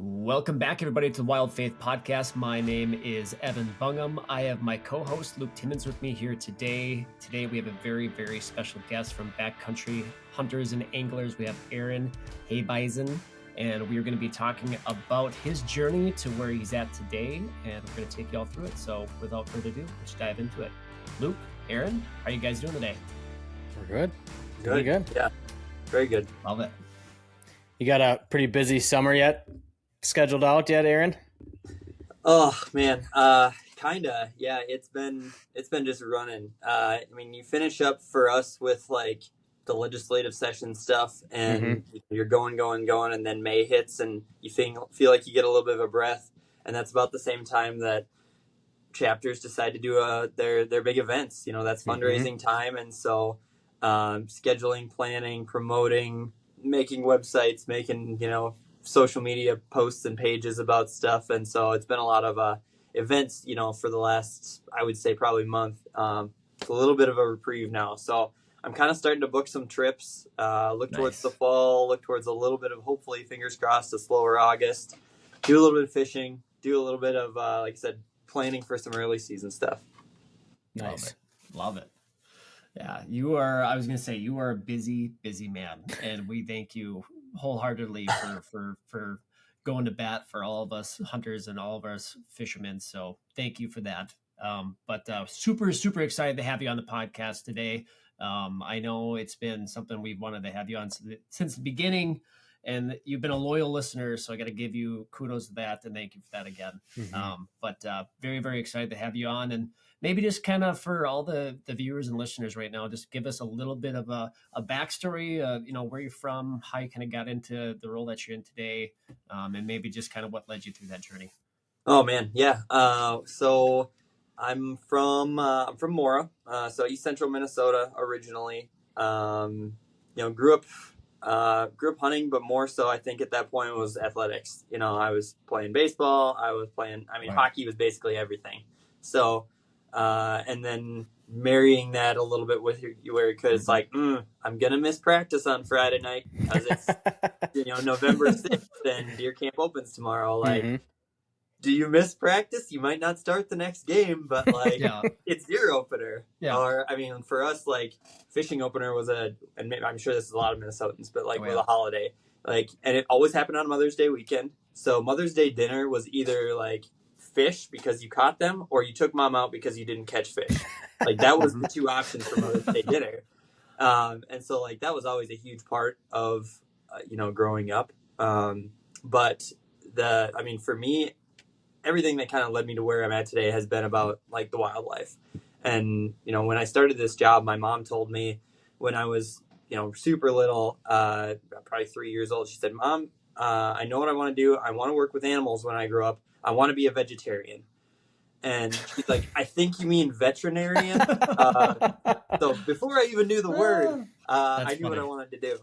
Welcome back, everybody, to the Wild Faith Podcast. My name is Evan Bungham. I have my co-host Luke Timmons with me here today. Today we have a very, very special guest from Backcountry Hunters and Anglers. We have Aaron Hebeisen, and we are going to be talking about his journey to where he's at today, and we're going to take you all through it. So without further ado, let's dive into it. Luke, Aaron, how are you guys doing today? We're good. Doing good. Yeah, very good. Love it. You got a pretty busy summer yet scheduled out yet, Aaron? Oh man, kinda. Yeah, it's been just running. I mean, you finish up for us with like the legislative session stuff, and you're going, and then May hits, and you feel like you get a little bit of a breath, and that's about the same time that chapters decide to do their big events. You know, that's fundraising time, and so scheduling, planning, promoting, making websites, making social media posts and pages about stuff. And so it's been a lot of events, for the last, I would say probably month. It's a little bit of a reprieve now. So I'm kind of starting to book some trips, look towards the fall, look towards a little bit of, hopefully, fingers crossed, a slower August, do a little bit of fishing, do a little bit of, like I said, planning for some early season stuff. Nice. Love it. Yeah, you are a busy man, and we thank you wholeheartedly for going to bat for all of us hunters and all of us fishermen. So thank you for that. But super excited to have you on the podcast today. I know it's been something we've wanted to have you on since the beginning, and you've been a loyal listener, so I got to give you kudos to that and thank you for that again. But very, very excited to have you on, and maybe just kind of for all the viewers and listeners right now, just give us a little bit of a backstory, where you're from, how you kind of got into the role that you're in today, and maybe just kind of what led you through that journey. Oh man, yeah. So I'm from Mora, so East Central Minnesota originally. Grew up hunting, but more so I think at that point was athletics. I was playing baseball. Hockey was basically everything. So, and then marrying that a little bit with where you could, it's like, I'm going to miss practice on Friday night because it's, November 6th and deer camp opens tomorrow. Like, do you miss practice? You might not start the next game, but like it's deer opener. Yeah. Or, for us, like fishing opener was and I'm sure this is a lot of Minnesotans, but like with a holiday, like, and it always happened on Mother's Day weekend. So Mother's Day dinner was either like fish because you caught them, or you took mom out because you didn't catch fish. Like that was the two options for Mother's Day dinner. And so like that was always a huge part of, growing up. But for me, everything that kind of led me to where I'm at today has been about like the wildlife. And, when I started this job, my mom told me when I was, super little, probably 3 years old, she said, Mom, I know what I want to do. I want to work with animals when I grow up. I want to be a vegetarian. And she's like, I think you mean veterinarian. So before I even knew the word, I knew what I wanted to do.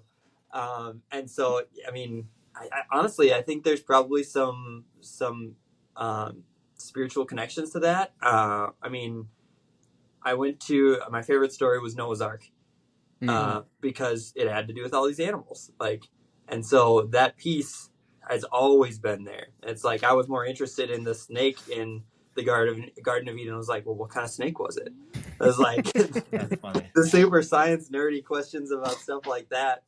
And so, I honestly, I think there's probably some spiritual connections to that. I went to, my favorite story was Noah's Ark, because it had to do with all these animals. And so that piece has always been there. It's like, I was more interested in the snake in the Garden of Eden. I was like, well, what kind of snake was it? I was like, the super science nerdy questions about stuff like that.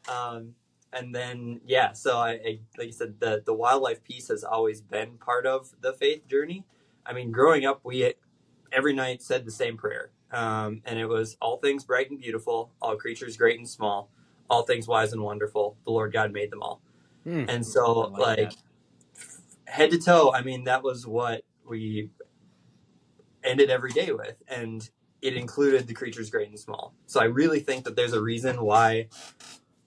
And then, so I like you said, the wildlife piece has always been part of the faith journey. Growing up, we every night said the same prayer. And it was all things bright and beautiful, all creatures great and small, all things wise and wonderful. The Lord God made them all. And so head to toe, that was what we ended every day with. And it included the creatures great and small. So I really think that there's a reason why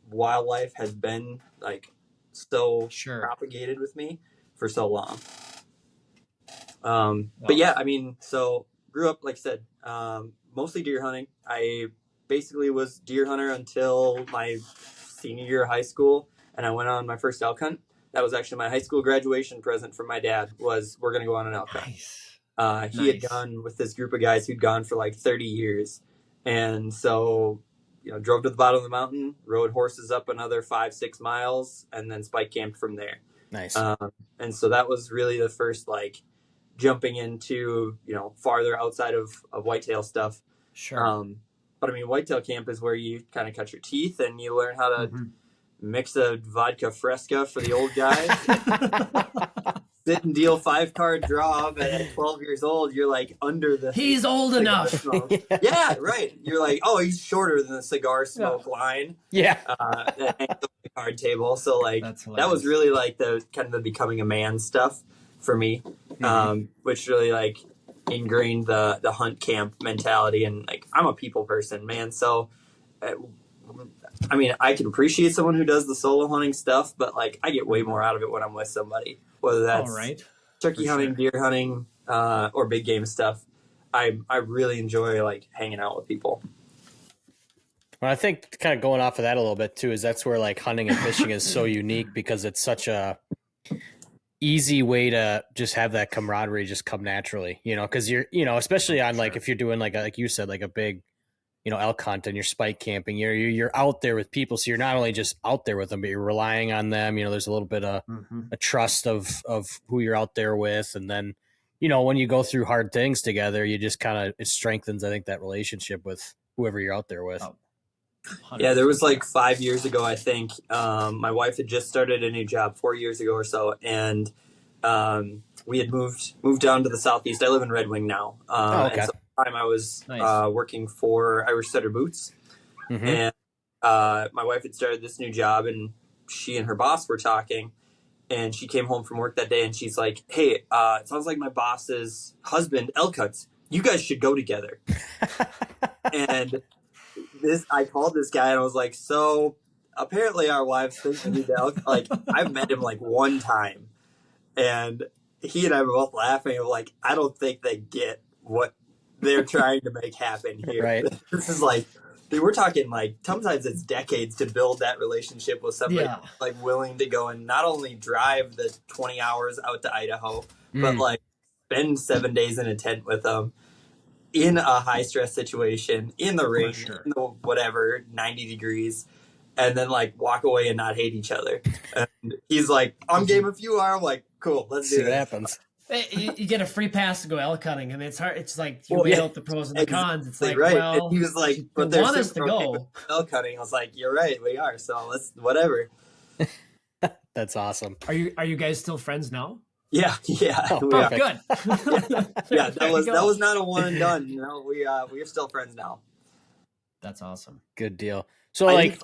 wildlife has been like so propagated with me for so long. But yeah, so grew up, like I said, mostly deer hunting. I basically was deer hunter until my senior year of high school, and I went on my first elk hunt. That was actually my high school graduation present from my dad, was we're going to go on an elk hunt. He had gone with this group of guys who'd gone for like 30 years. And so, drove to the bottom of the mountain, rode horses up another 5-6 miles, and then spike camped from there. Nice. And so that was really the first like jumping into, farther outside of whitetail stuff. Sure. But I mean, whitetail camp is where you kind of cut your teeth and you learn how to mix a vodka fresca for the old guys. Sit and deal 5-card draw, but at 12 years old, you're like under the. He's old enough. Yeah, right. You're like, oh, he's shorter than the cigar smoke line. Yeah. That hangs on the card table. So like that was really like the kind of the becoming a man stuff for me, which really like ingrained the hunt camp mentality. And like I'm a people person, man. So. I mean, I can appreciate someone who does the solo hunting stuff, but like I get way more out of it when I'm with somebody, whether that's turkey hunting, deer hunting, or big game stuff. I really enjoy like hanging out with people. Well, I think kind of going off of that a little bit too, is that's where like hunting and fishing is so unique because it's such a easy way to just have that camaraderie just come naturally, because you're, especially on like, if you're doing like you said, like a big, elk hunt and you're spike camping, you're out there with people. So you're not only just out there with them, but you're relying on them. There's a little bit of a trust of who you're out there with. And then, when you go through hard things together, you just kind of, it strengthens, I think, that relationship with whoever you're out there with. Oh, yeah, there was like 5 years ago, I think, my wife had just started a new job 4 years ago or so. And we had moved down to the Southeast. I live in Red Wing now. Okay. And so time I was working for Irish Setter Boots, and my wife had started this new job, and she and her boss were talking, and she came home from work that day, and she's like, "Hey, it sounds like my boss's husband elk hunts. You guys should go together." And I called this guy, and I was like, "So apparently our wives think we need to elk." Like I've met him like one time, and he and I were both laughing. Of like, I don't think they get what they're trying to make happen here. Right. This is like, we're talking like sometimes it's decades to build that relationship with somebody like willing to go and not only drive the 20 hours out to Idaho, but like spend 7 days in a tent with them in a high stress situation, in the rain, in the whatever, 90 degrees, and then like walk away and not hate each other. And he's like, I'm game if you are. I'm like, cool, let's do See it. what happens. You get a free pass to go elk hunting, and it's hard. It's like you weigh out the pros and the cons. It's like, well, and he was like, "But they there's want us to go elk hunting." I was like, "You're right, we are. So let's whatever." That's awesome. Are you guys still friends now? Yeah. Oh, good. Yeah, that was not a one and done. We are still friends now. That's awesome. Good deal. So like,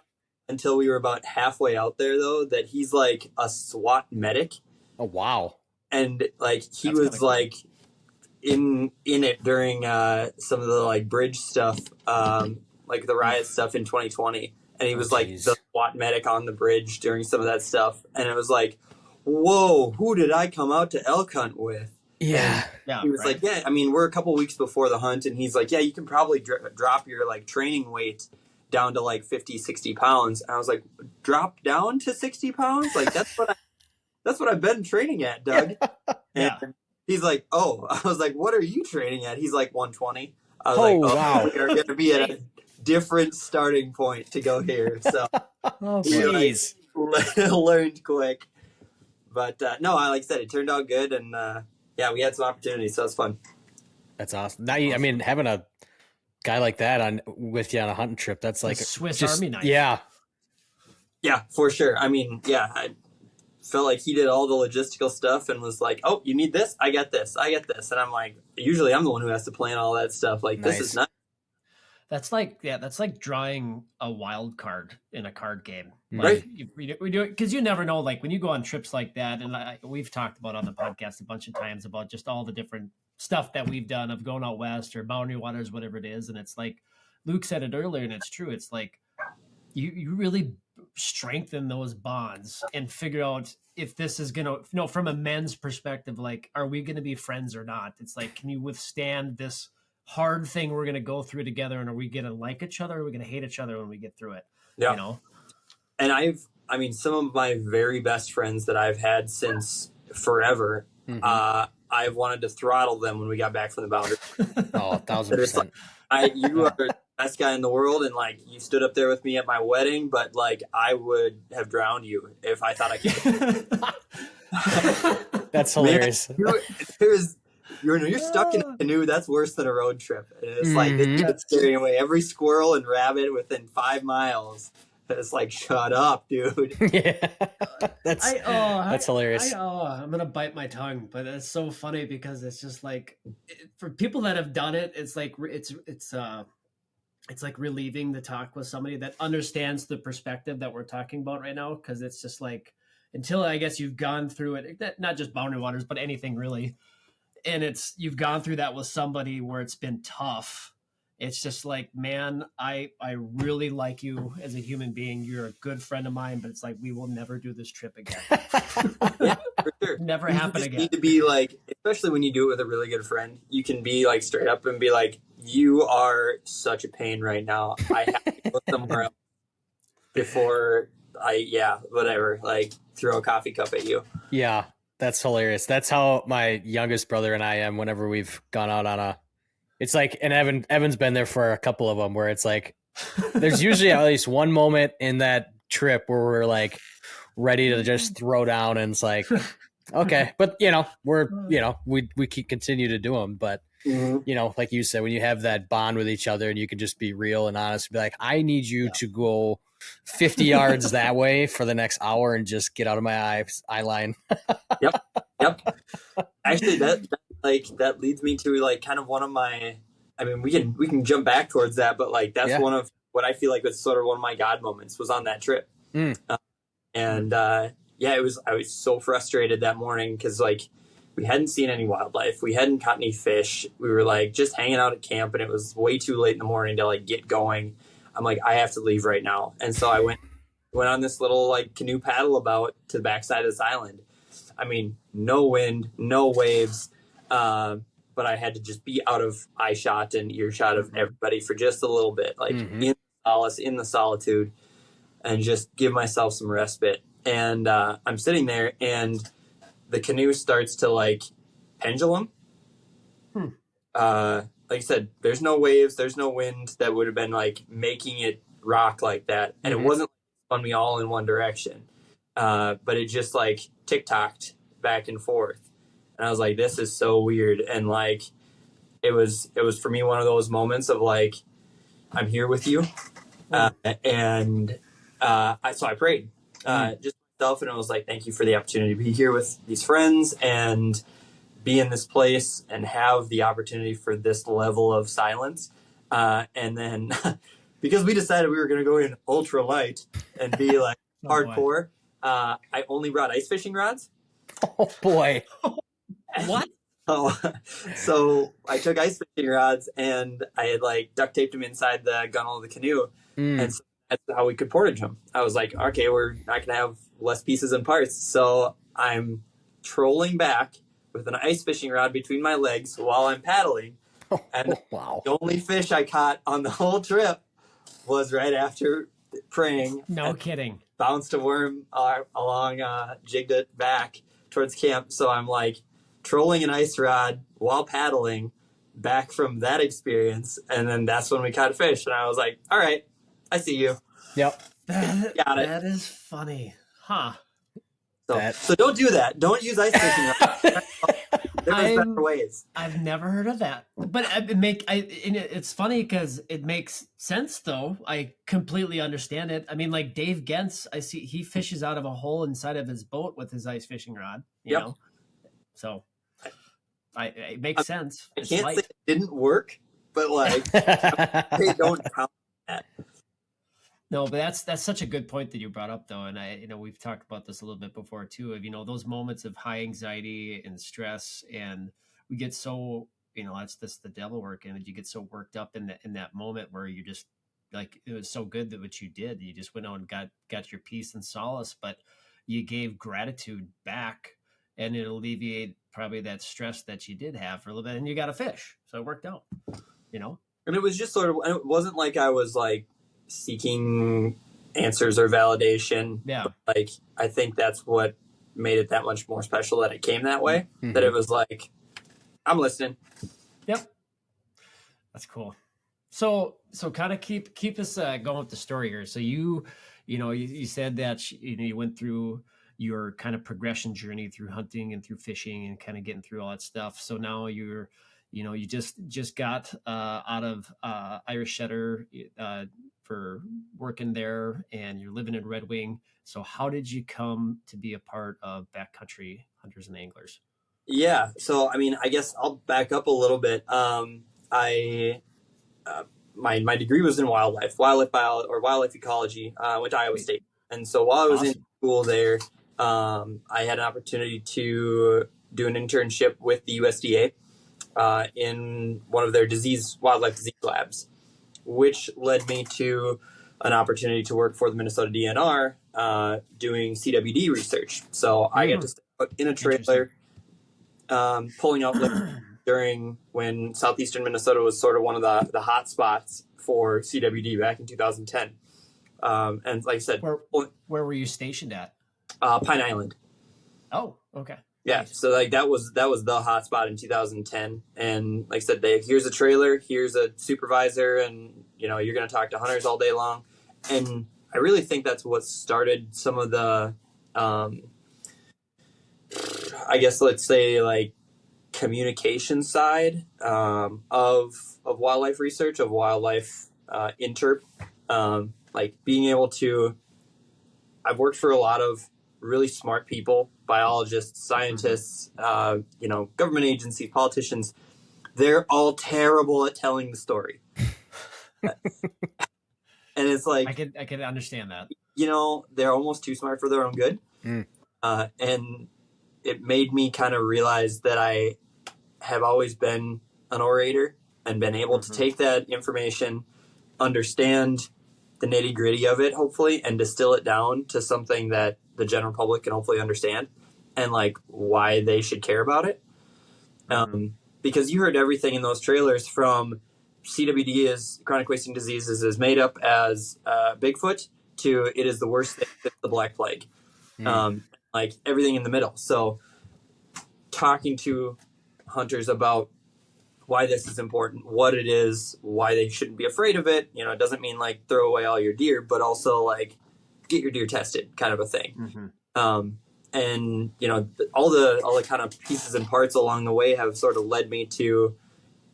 until we were about halfway out there, though, that he's like a SWAT medic. Oh wow. And like he was like in it during some of the like bridge stuff, like the riot stuff in 2020, and he was like the SWAT medic on the bridge during some of that stuff, and it was like, whoa, who did I come out to elk hunt with? Yeah, he was like, yeah, I mean, we're a couple weeks before the hunt, and he's like, yeah, you can probably drop your like training weight down to like 50-60 pounds. And I was like, drop down to 60 pounds? Like that's what I've been training at, Doug. And he's like, oh. I was like, what are you training at? He's like 120. I was like, wow. We are going to be at a different starting point to go here. So jeez. Learned quick. But no, like I said, it turned out good. And we had some opportunities. So it's fun. That's awesome. Now, I mean, having a guy like that with you on a hunting trip, that's like a Swiss Army knife. Yeah. Yeah, for sure. I mean, I felt like he did all the logistical stuff and was like, oh, you need this? I got this. And I'm like, usually I'm the one who has to plan all that stuff. Like, This is not. That's like drawing a wild card in a card game. Like, right. We do it because you never know, like when you go on trips like that. And we've talked about on the podcast a bunch of times about just all the different stuff that we've done of going out west or Boundary Waters, whatever it is. And it's like Luke said it earlier, and it's true. It's like you really strengthen those bonds and figure out if this is going to, from a men's perspective, like, are we going to be friends or not? It's like, can you withstand this hard thing we're going to go through together? And are we going to like each other? Or are we going to hate each other when we get through it? Yeah. And some of my very best friends that I've had since forever, I've wanted to throttle them when we got back from the boundary. Oh, 1,000%. Like, you are the best guy in the world, and like you stood up there with me at my wedding, but like I would have drowned you if I thought I could. That's hilarious. You're stuck in a canoe. That's worse than a road trip. And it's like this Mhm. is scaring away every squirrel and rabbit within 5 miles. It's like, shut up, dude. Yeah, that's hilarious. I'm gonna bite my tongue, but it's so funny because it's just like for people that have done it, it's like it's like relieving the talk with somebody that understands the perspective that we're talking about right now, because it's just like until I guess you've gone through it, not just Boundary Waters, but anything really, and it's you've gone through that with somebody where it's been tough. It's just like, man, I really like you as a human being. You're a good friend of mine, but it's like we will never do this trip again. Yeah, for sure. Never You happen just again. need to be like, especially when you do it with a really good friend, you can be like straight up and be like, you are such a pain right now. I have to go somewhere else before whatever, like throw a coffee cup at you. Yeah, that's hilarious. That's how my youngest brother and I am whenever we've gone out on a. It's like, and Evan's been there for a couple of them where it's like, there's usually at least one moment in that trip where we're like ready to just throw down, and it's like, okay, but we keep continue to do them, but like you said, when you have that bond with each other and you can just be real and honest, be like, I need you to go 50 yards that way for the next hour and just get out of my eye line. Yep. Actually, that leads me to like kind of one of my. I mean, we can jump back towards that, but like that's one of what I feel like was sort of one of my God moments was on that trip, and I was so frustrated that morning because like we hadn't seen any wildlife, we hadn't caught any fish, we were like just hanging out at camp, and it was way too late in the morning to like get going. I'm like, I have to leave right now, and so I went on this little like canoe paddle about to the backside of this island. I mean, no wind, no waves, but I had to just be out of eye shot and earshot of everybody for just a little bit, like in solace, in the solitude, and just give myself some respite. And I'm sitting there, and the canoe starts to like pendulum. Like I said, there's no waves, there's no wind that would have been like making it rock like that, and it wasn't spun me all in one direction. But it just like tick-tocked back and forth. And I was like, this is so weird. And like, it was for me one of those moments of like, I'm here with you. So I prayed just myself, and I was like, thank you for the opportunity to be here with these friends and be in this place and have the opportunity for this level of silence. And then because we decided we were going to go in ultra light and be like hardcore, I only brought ice fishing rods. Oh boy. What? So I took ice fishing rods and I had like duct taped them inside the gunnel of the canoe. And so that's how we could portage them. I was like, okay, we're not going to have less pieces and parts. So I'm trolling back with an ice fishing rod between my legs while I'm paddling. And the only fish I caught on the whole trip was right after praying. No kidding. Bounced a worm along, jigged it back towards camp. So I'm like trolling an ice rod while paddling back from that experience. And then that's when we caught a fish. And I was like, all right, I see you. Yep. That is funny. Huh. So don't do that. Don't use ice fishing rods. There's better ways. I've never heard of that, but it's funny because it makes sense though. I completely understand it. I mean, like Dave Gentz, I see he fishes out of a hole inside of his boat with his ice fishing rod. You know, so it makes sense. I can't say it didn't work, but like, they don't count that. No, but that's such a good point that you brought up though. And we've talked about this a little bit before too, of, those moments of high anxiety and stress, and we get so, that's the devil working, and you get so worked up in that moment where you just like, it was so good that what you did, you just went out and got your peace and solace, but you gave gratitude back, and it alleviated probably that stress that you did have for a little bit, and you got a fish. So it worked out, And it was just sort of, it wasn't like I was like seeking answers or validation. Yeah. But, like, I think that's what made it that much more special, that it came that way, that it was like, I'm listening. Yep. That's cool. So kind of keep us going with the story here. So you said that you went through, your kind of progression journey through hunting and through fishing and kind of getting through all that stuff. So now you're, you just got out of Irish Setter for working there, and you're living in Red Wing. So how did you come to be a part of Backcountry Hunters and Anglers? Yeah. So, I mean, I guess I'll back up a little bit. I my degree was in wildlife biology or wildlife ecology. I went to Iowa State, and so while I was in school there, I had an opportunity to do an internship with the USDA in one of their wildlife disease labs, which led me to an opportunity to work for the Minnesota DNR doing CWD research. So I got to stay in a trailer pulling out during when southeastern Minnesota was sort of one of the hot spots for CWD back in 2010. And like I said, where were you stationed at? Pine Island. Oh, okay. Yeah, Nice. so like that was the hot spot in 2010, and like I said, here's a trailer, here's a supervisor, and you're going to talk to hunters all day long, and I really think that's what started some of the, I guess let's say like communication side of wildlife research, of wildlife interp, like being able to. I've worked for a lot of really smart people, biologists, scientists, government agencies, politicians. They're all terrible at telling the story. And it's like, I can understand that. They're almost too smart for their own good. And it made me kind of realize that I have always been an orator and been able to take that information, understand the nitty gritty of it, hopefully, and distill it down to something that the general public can hopefully understand, and like why they should care about it. Because you heard everything in those trailers from CWD is chronic wasting diseases is made up as Bigfoot to it is the worst thing since the Black Plague. Like everything in the middle. So talking to hunters about why this is important, what it is, why they shouldn't be afraid of it. It doesn't mean like throw away all your deer, but also like get your deer tested, kind of a thing. And all the kind of pieces and parts along the way have sort of led me to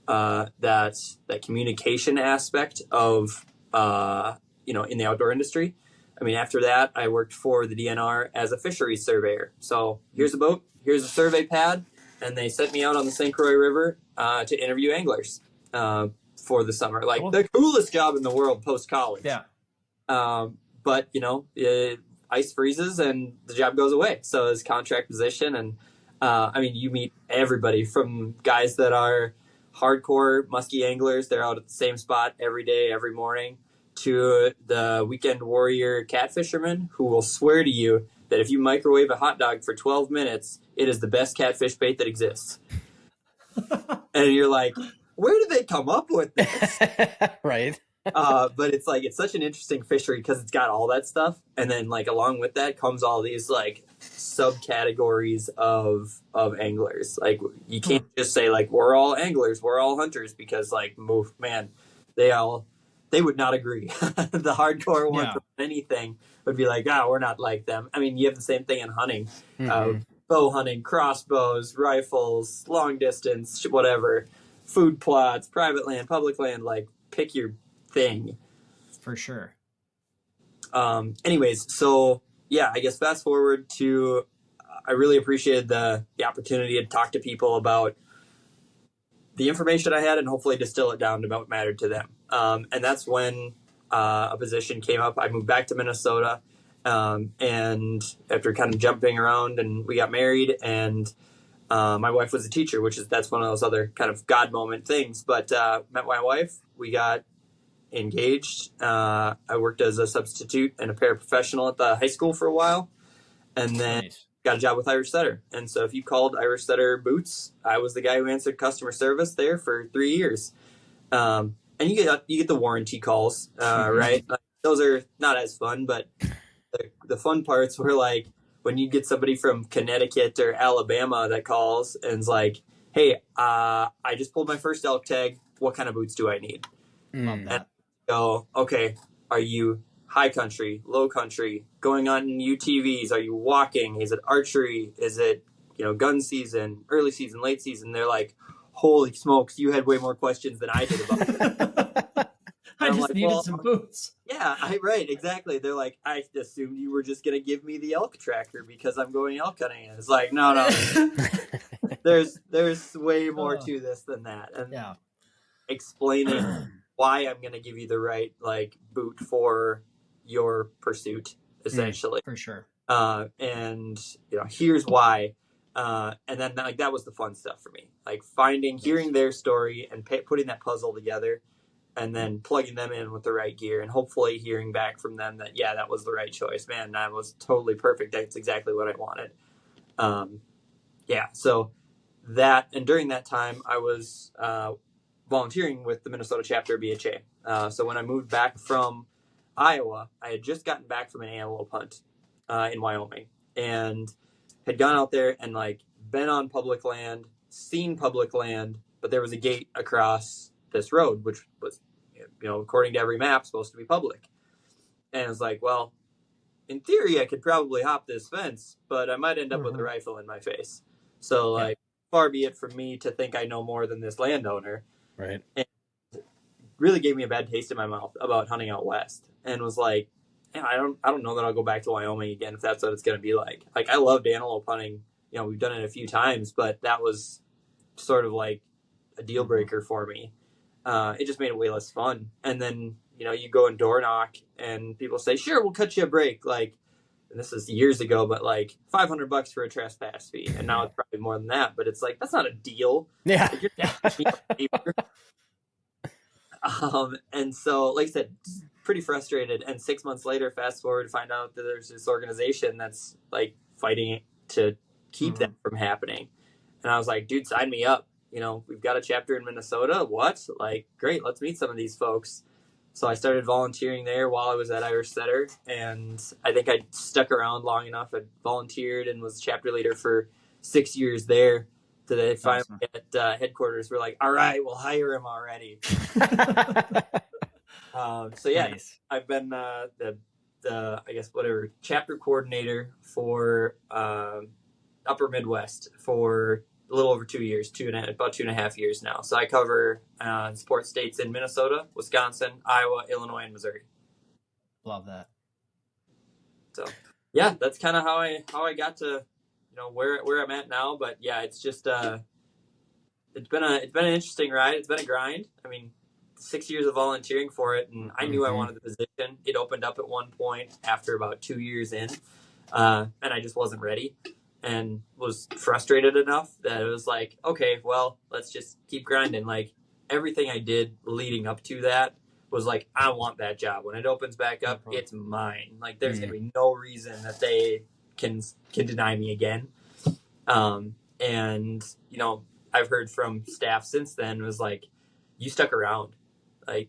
that communication aspect of in the outdoor industry. I mean, after that, I worked for the DNR as a fisheries surveyor. So here's a boat, here's a survey pad, and they sent me out on the St. Croix River to interview anglers for the summer. Like the coolest job in the world post college. Yeah. But ice freezes and the job goes away. So it's contract position, and I mean, you meet everybody from guys that are hardcore muskie anglers. They're out at the same spot every day, every morning, to the weekend warrior catfishermen who will swear to you that if you microwave a hot dog for 12 minutes, it is the best catfish bait that exists. And you're like, where did they come up with this? Right. But it's like, it's such an interesting fishery because it's got all that stuff. And then like along with that comes all these like subcategories of anglers. Like you can't just say like, we're all anglers, we're all hunters, because like, man, they would not agree. The hardcore ones for anything would be like, we're not like them. I mean, you have the same thing in hunting, bow hunting, crossbows, rifles, long distance, whatever, food plots, private land, public land, like pick your thing. For sure. Anyways, so yeah, I guess fast forward to, I really appreciated the opportunity to talk to people about the information I had and hopefully distill it down to what mattered to them. And that's when a position came up. I moved back to Minnesota, and after kind of jumping around, and we got married, and my wife was a teacher, that's one of those other kind of God moment things. But met my wife, we got engaged. I worked as a substitute and a paraprofessional at the high school for a while, and then got a job with Irish Setter. And so if you called Irish Setter boots, I was the guy who answered customer service there for 3 years. And you get the warranty calls, right? Those are not as fun, but the fun parts were like when you get somebody from Connecticut or Alabama that calls and is like, hey, I just pulled my first elk tag. What kind of boots do I need? Love that. And go, okay, are you high country, low country, going on UTVs? Are you walking? Is it archery? Is it, gun season, early season, late season? They're like, holy smokes, you had way more questions than I did about it. I just needed some boots. Yeah, right, exactly. They're like, I assumed you were just going to give me the elk tracker because I'm going elk hunting. And it's like, no. There's way more to this than that. And explaining why I'm going to give you the right boot for your pursuit, essentially. For sure. And here's why. And then that was the fun stuff for me. Hearing their story and putting that puzzle together, and then plugging them in with the right gear, and hopefully hearing back from them that that was the right choice. Man, that was totally perfect. That's exactly what I wanted. So that, and during that time, I was volunteering with the Minnesota chapter of BHA. So when I moved back from Iowa, I had just gotten back from an antelope hunt in Wyoming, and had gone out there and been on public land, seen public land, but there was a gate across this road, which was, according to every map, supposed to be public. And I was like, well, in theory, I could probably hop this fence, but I might end up with a rifle in my face. So, far be it from me to think I know more than this landowner. Right. And it really gave me a bad taste in my mouth about hunting out west, and was like, I don't know that I'll go back to Wyoming again if that's what it's going to be like. I loved antelope hunting. We've done it a few times, but that was sort of like a deal breaker for me. It just made it way less fun. And then, you go and door knock and people say, sure, we'll cut you a break. And this is years ago, but $500 for a trespass fee. And now it's probably more than that, but it's that's not a deal. Yeah. And so, like I said, pretty frustrated. And 6 months later, fast forward, find out that there's this organization that's fighting to keep that from happening. And I was like, dude, sign me up. We've got a chapter in Minnesota. What? Great. Let's meet some of these folks. So I started volunteering there while I was at Irish Setter. And I think I stuck around long enough. I volunteered and was chapter leader for 6 years there. So they finally at headquarters were like, all right, we'll hire him already. Nice. I've been the I guess whatever chapter coordinator for Upper Midwest for a little over 2 years, about 2.5 years now. So I cover support states in Minnesota, Wisconsin, Iowa, Illinois, and Missouri. Love that. So yeah, that's kind of how I got to where I'm at now. But yeah, it's just it's been an interesting ride. It's been a grind. I mean, 6 years of volunteering for it, and I knew I wanted the position. It opened up at one point after about 2 years in, and I just wasn't ready. And was frustrated enough that it was like, okay, well, let's just keep grinding. Everything I did leading up to that was I want that job. When it opens back up, it's mine. There's going to be no reason that they can deny me again. And, I've heard from staff since then was you stuck around.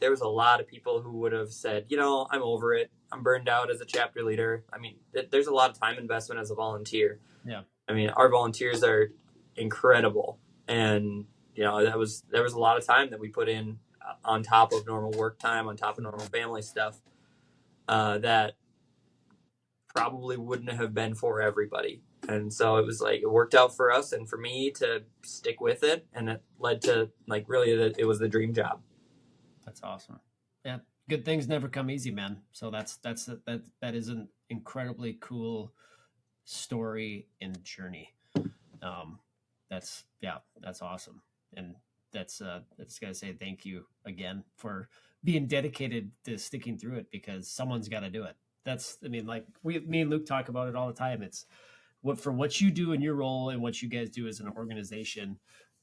There was a lot of people who would have said, I'm over it. I'm burned out as a chapter leader. I mean, there's a lot of time investment as a volunteer. Yeah. I mean, our volunteers are incredible. And, there was a lot of time that we put in on top of normal work time, on top of normal family stuff, that probably wouldn't have been for everybody. And so it was it worked out for us and for me to stick with it. And it led to really it was the dream job. That's awesome. Yeah. Good things never come easy, man. So that is an incredibly cool story and journey. That's awesome. And that's gotta say thank you again for being dedicated to sticking through it, because someone's got to do it. Me and Luke talk about it all the time. It's what you do in your role and what you guys do as an organization.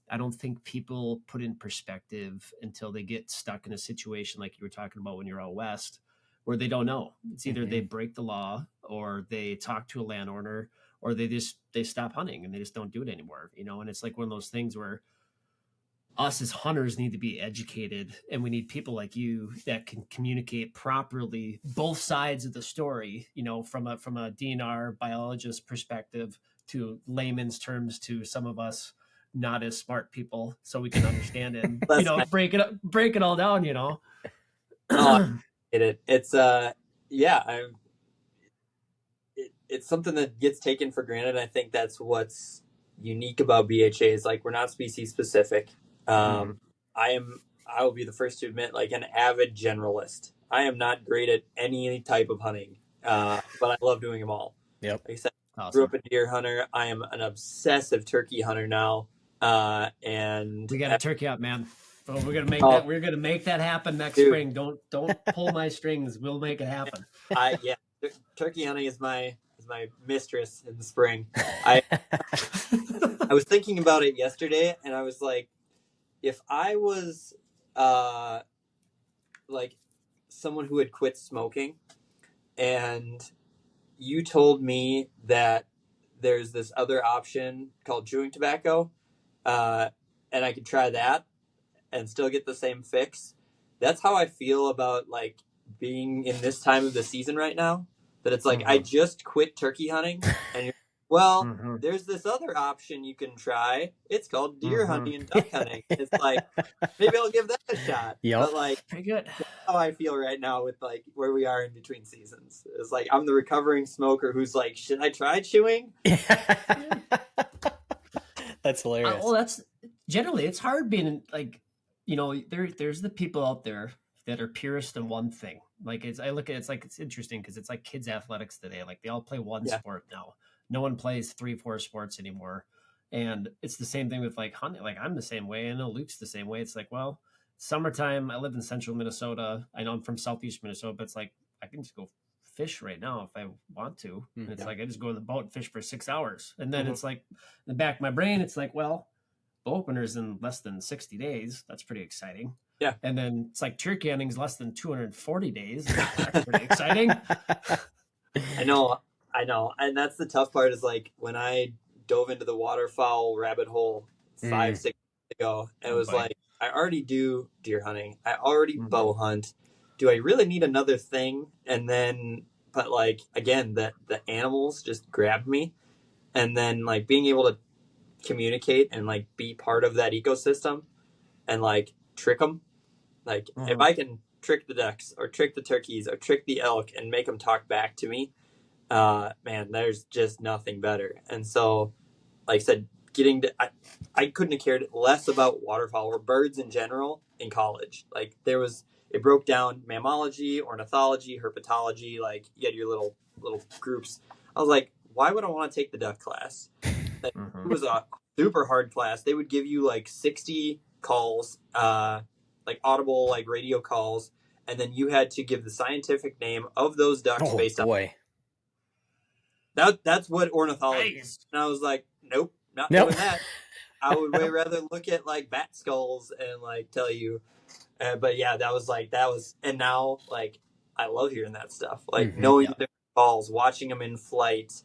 I don't think people put in perspective until they get stuck in a situation like you were talking about when you're out west, where they don't know. It's either they break the law, or they talk to a landowner, or they stop hunting and they just don't do it anymore. And it's one of those things where us as hunters need to be educated, and we need people like you that can communicate properly both sides of the story, from a DNR biologist perspective to layman's terms to some of us not as smart people, so we can understand it and, break it all down, Oh, I get it. It's yeah, it's something that gets taken for granted. I think that's what's unique about BHA is like we're not species specific. I will be the first to admit, like, an avid generalist. I am not great at any type of hunting, but I love doing them all. Yep. Like I said, Awesome. grew up a deer hunter. I am an obsessive turkey hunter now, and We got a turkey out, man. Oh, we're gonna make Oh. that. We're gonna make that happen next Dude. spring. Don't pull my strings. We'll make it happen. Turkey hunting is my mistress in the spring. I was thinking about it yesterday, and I was like, if I was like someone who had quit smoking, and you told me that there's this other option called chewing tobacco, and I could try that and still get the same fix. That's how I feel about like being in this time of the season right now. That it's like I just quit turkey hunting, and there's this other option you can try. It's called deer hunting and duck hunting. It's like maybe I'll give that a shot. Yep. But like, pretty good. That's how I feel right now with like where we are in between seasons. It's like I'm the recovering smoker who's like, should I try chewing? That's hilarious. Well, that's generally it's hard being like, there's the people out there that are purist in one thing. Like it's interesting because it's like kids athletics today. Like they all play one sport now. No one plays 3-4 sports anymore. And it's the same thing with like hunting. Like I'm the same way. I know Luke's the same way. It's like, well, summertime, I live in central Minnesota. I know I'm from southeast Minnesota, but it's like I can just go fish right now if I want to. And it's like I just go in the boat and fish for 6 hours. And then it's like in the back of my brain, it's like, well, the opener's in less than 60 days. That's pretty exciting. Yeah. And then it's like turkey hunting's less than 240 days. That's pretty exciting. I know. And that's the tough part is like when I dove into the waterfowl rabbit hole 5-6 years ago, and it was like, I already do deer hunting. I already bow hunt. Do I really need another thing? And then, but like, again, the animals just grabbed me. And then like being able to communicate and like be part of that ecosystem and like trick them. Like if I can trick the ducks or trick the turkeys or trick the elk and make them talk back to me, man, there's just nothing better. And so, like I said, I couldn't have cared less about waterfowl or birds in general in college. Like it broke down mammalogy, ornithology, herpetology. Like you had your little groups. I was like, why would I want to take the duck class? Like, it was a super hard class. They would give you like 60 calls, like audible, like radio calls, and then you had to give the scientific name of those ducks based on. That's what ornithology is. And I was like, nope, not doing that. I would way rather look at like bat skulls and like tell you. But yeah, that was, and now like I love hearing that stuff. Like knowing the different calls, watching them in flight,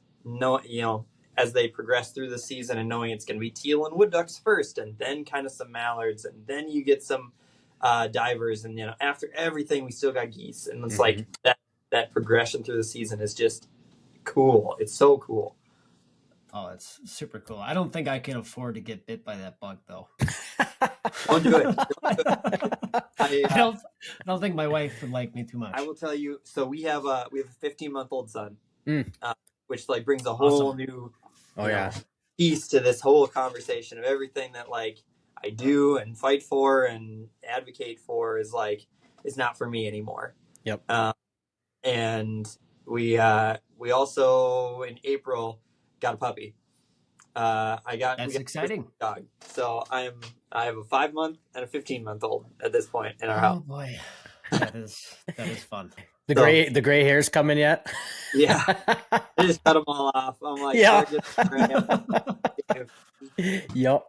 as they progress through the season and knowing it's going to be teal and wood ducks first, and then kind of some mallards, and then you get some divers, and after everything we still got geese, and it's like that progression through the season is just cool. It's so cool. Oh, it's super cool. I don't think I can afford to get bit by that bug though. Don't do it. I don't think my wife would like me too much. I will tell you. So we have a 15-month-old son, which like brings a whole new piece to this whole conversation of everything that like I do and fight for and advocate for is not for me anymore. Yep. And we also in April got a puppy. That's exciting. Dog. So I have a 5-month and a 15-month-old at this point in our house. Oh boy, that is fun. The gray hairs coming yet? Yeah, I just cut them all off. I'm like, Yep.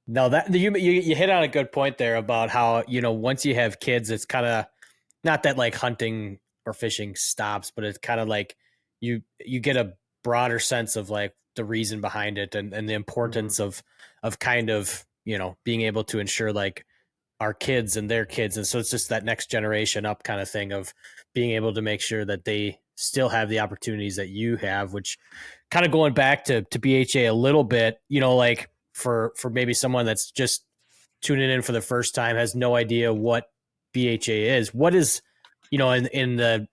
No, that you hit on a good point there about how once you have kids, it's kind of not that like hunting or fishing stops, but it's kind of like you get a broader sense of like the reason behind it and the importance of kind of being able to ensure like our kids and their kids, and so it's just that next generation up kind of thing of being able to make sure that they still have the opportunities that you have, which kind of going back to BHA a little bit, like for maybe someone that's just tuning in for the first time, has no idea what BHA is. What is, in the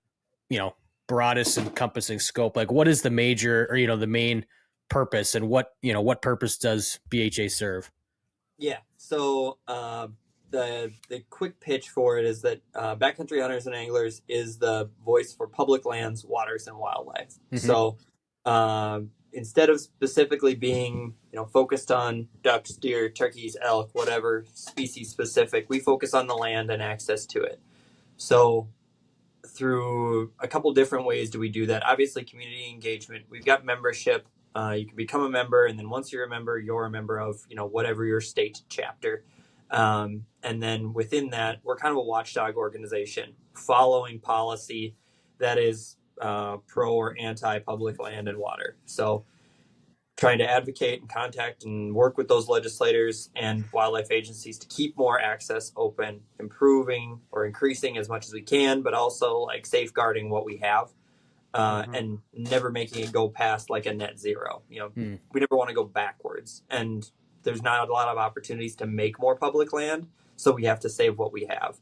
broadest encompassing scope, like what is the major or the main purpose, and what purpose does BHA serve? Yeah. So the quick pitch for it is that Backcountry Hunters and Anglers is the voice for public lands, waters, and wildlife. Mm-hmm. So instead of specifically being focused on ducks, deer, turkeys, elk, whatever species specific, we focus on the land and access to it. So through a couple different ways do we do that. Obviously, community engagement. We've got membership. You can become a member, and then once you're a member of whatever your state chapter. And then within that, we're kind of a watchdog organization following policy that is pro or anti public land and water. So trying to advocate and contact and work with those legislators and wildlife agencies to keep more access open, improving or increasing as much as we can, but also like safeguarding what we have. And never making it go past like a net zero. We never want to go backwards, and there's not a lot of opportunities to make more public land, so we have to save what we have.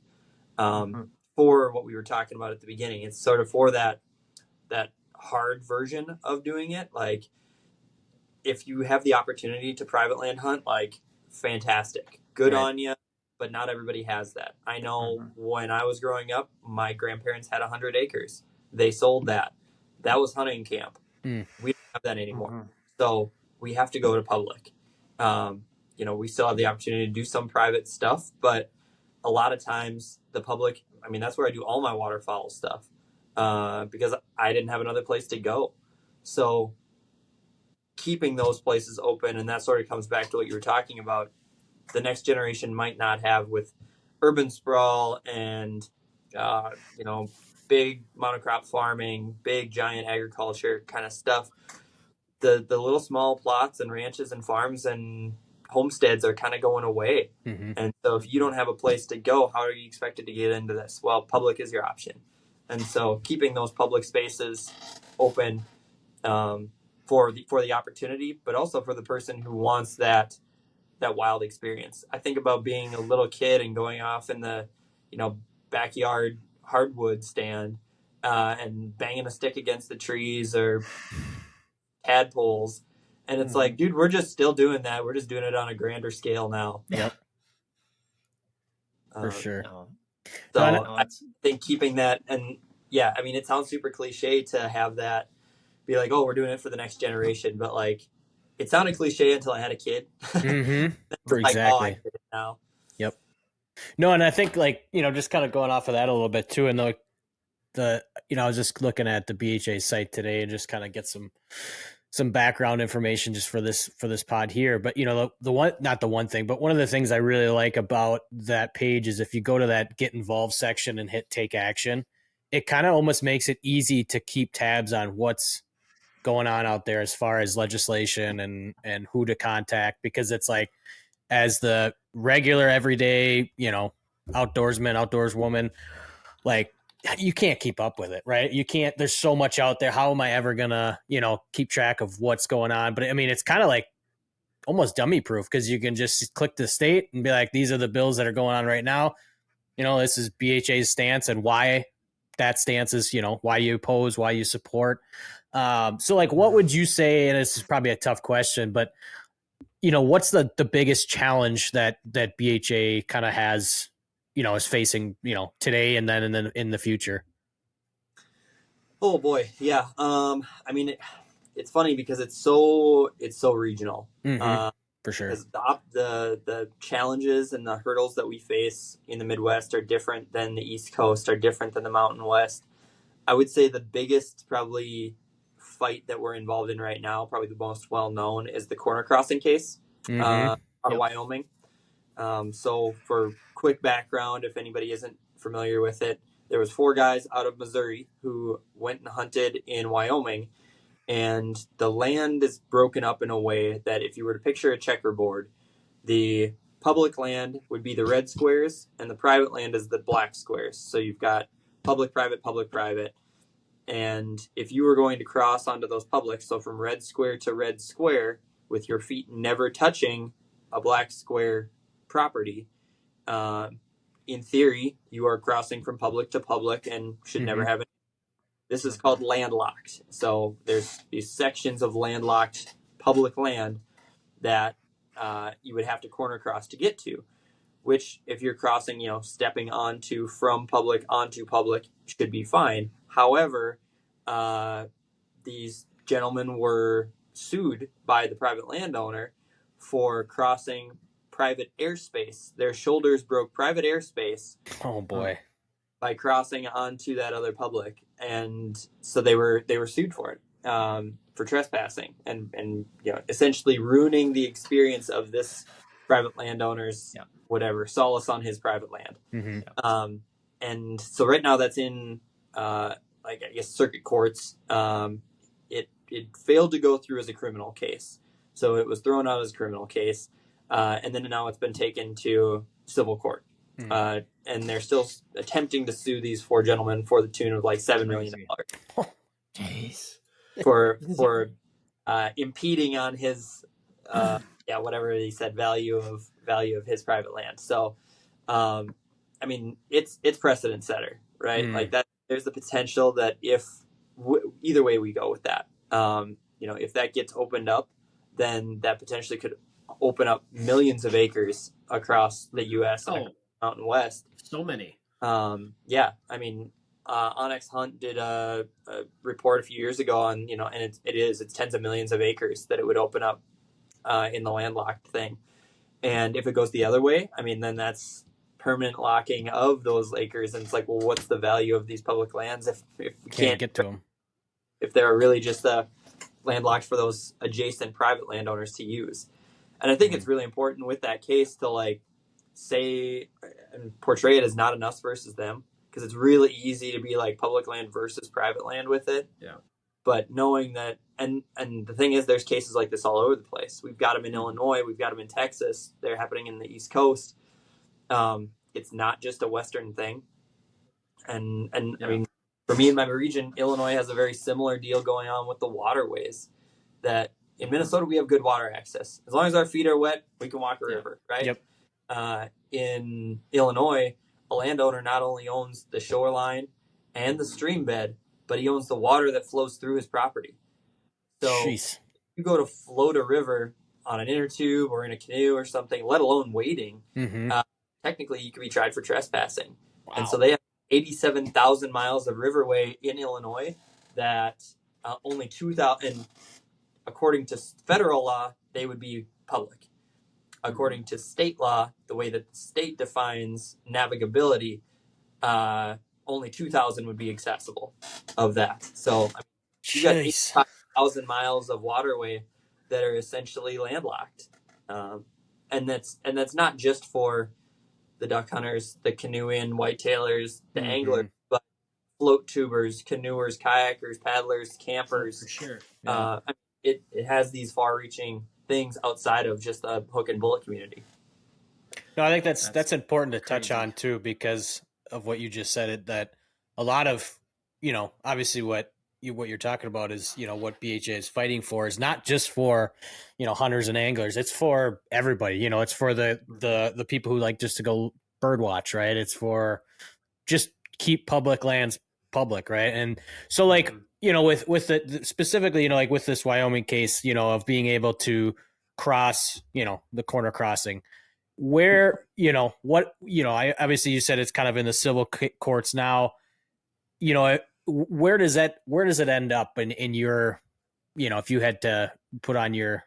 For what we were talking about at the beginning, it's sort of for that hard version of doing it. Like, if you have the opportunity to private land hunt, like, fantastic, good on you. But not everybody has that. I know when I was growing up, my grandparents had 100 acres. They sold that. That was hunting camp. We don't have that anymore. So we have to go to public. We still have the opportunity to do some private stuff, but a lot of times the public, that's where I do all my waterfowl stuff because I didn't have another place to go. So keeping those places open, and that sort of comes back to what you were talking about, the next generation might not have with urban sprawl and, big monocrop farming, big giant agriculture kind of stuff. The little small plots and ranches and farms and homesteads are kind of going away. And so if you don't have a place to go, how are you expected to get into this? Well, public is your option. And so keeping those public spaces open for the opportunity, but also for the person who wants that wild experience. I think about being a little kid and going off in the, backyard hardwood stand and banging a stick against the trees or tadpoles. And it's like, dude, we're just still doing that. We're just doing it on a grander scale now. Yep. For sure. So I think keeping that, and yeah, it sounds super cliche to have that be like, oh, we're doing it for the next generation. But like, it sounded cliche until I had a kid. Exactly. Like, oh, I get it now. Yep. No, and I think just kind of going off of that a little bit too, and the I was just looking at the BHA site today and just kind of get some background information just for this pod here. But one of the things I really like about that page is if you go to that get involved section and hit take action, it kind of almost makes it easy to keep tabs on what's going on out there as far as legislation and who to contact, because it's like, as the regular everyday, outdoorswoman, like, you can't keep up with it, right? You can't, there's so much out there. How am I ever gonna, keep track of what's going on? But it's kind of like almost dummy proof, because you can just click the state and be like, these are the bills that are going on right now. This is BHA's stance and why that stance is, why you oppose, why you support. So like, what would you say, and this is probably a tough question, but what's the biggest challenge that BHA kind of has, is facing, today and then in the future? Oh boy. Yeah. It's funny because it's so regional. For sure. The challenges and the hurdles that we face in the Midwest are different than the East Coast, are different than the Mountain West. I would say the biggest probably fight that we're involved in right now, probably the most well known, is the corner crossing case out of Wyoming. So for quick background, if anybody isn't familiar with it, there was 4 guys out of Missouri who went and hunted in Wyoming, and the land is broken up in a way that if you were to picture a checkerboard, the public land would be the red squares and the private land is the black squares. So you've got public, private, public, private. And if you were going to cross onto those publics, so from red square to red square, with your feet never touching a black square property, in theory, you are crossing from public to public and should never have This is called landlocked. So there's these sections of landlocked public land that you would have to corner cross to get to, which if you're crossing, stepping onto from public onto public should be fine. However, these gentlemen were sued by the private landowner for crossing private airspace. Their shoulders broke private airspace. Oh boy. By crossing onto that other public, and so they were sued for it, for trespassing and essentially ruining the experience of this private landowner's whatever solace on his private land. Mm-hmm. And so right now that's in I guess circuit courts. It failed to go through as a criminal case, so it was thrown out as a criminal case, and then now it's been taken to civil court. And they're still attempting to sue these 4 gentlemen for the tune of like $7 million. Jeez. For impeding on his whatever he said value of his private land. So I mean it's precedent setter, right? Like that. There's the potential that if either way we go with that, if that gets opened up, then that potentially could open up millions of acres across the U.S. Mountain West. So many. I mean, Onyx Hunt did a report a few years ago on, and it's tens of millions of acres that it would open up in the landlocked thing. And if it goes the other way, I mean, then that's permanent locking of those acres. And it's like, well, what's the value of these public lands if we can't get to them? If they're really just landlocked for those adjacent private landowners to use. And I think it's really important with that case to say and portray it as not an us versus them, because it's really easy to be like public land versus private land with it. Yeah. But knowing that, and the thing is, there's cases like this all over the place. We've got them in Illinois. We've got them in Texas. They're happening in the East Coast. It's not just a Western thing. And I mean, for me in my region, Illinois has a very similar deal going on with the waterways. That in Minnesota, we have good water access. As long as our feet are wet, we can walk a river, right? Yep. In Illinois, a landowner not only owns the shoreline and the stream bed, but he owns the water that flows through his property. So if you go to float a river on an inner tube or in a canoe or something, let alone wading, technically you could be tried for trespassing. Wow. And so they have 87,000 miles of riverway in Illinois that only 2,000, according to federal law, they would be public. According to state law, the way that the state defines navigability, only 2,000 would be accessible of that. So you got 85,000 miles of waterway that are essentially landlocked, and that's not just for the duck hunters, the canoeing, whitetailers, the anglers, but float tubers, canoers, kayakers, paddlers, campers. For sure. Yeah. It has these far-reaching things outside of just the hook and bullet community. No, I think that's important to touch on too, because of what you just said. That a lot of, obviously what you're talking about is, what BHA is fighting for is not just for, hunters and anglers. It's for everybody. It's for the people who like just to go bird watch, right? It's for just keep public lands public, right? And so with the specifically, like with this Wyoming case, of being able to cross, the corner crossing, where, obviously you said it's kind of in the civil courts now, where does it end up in your, if you had to put on your,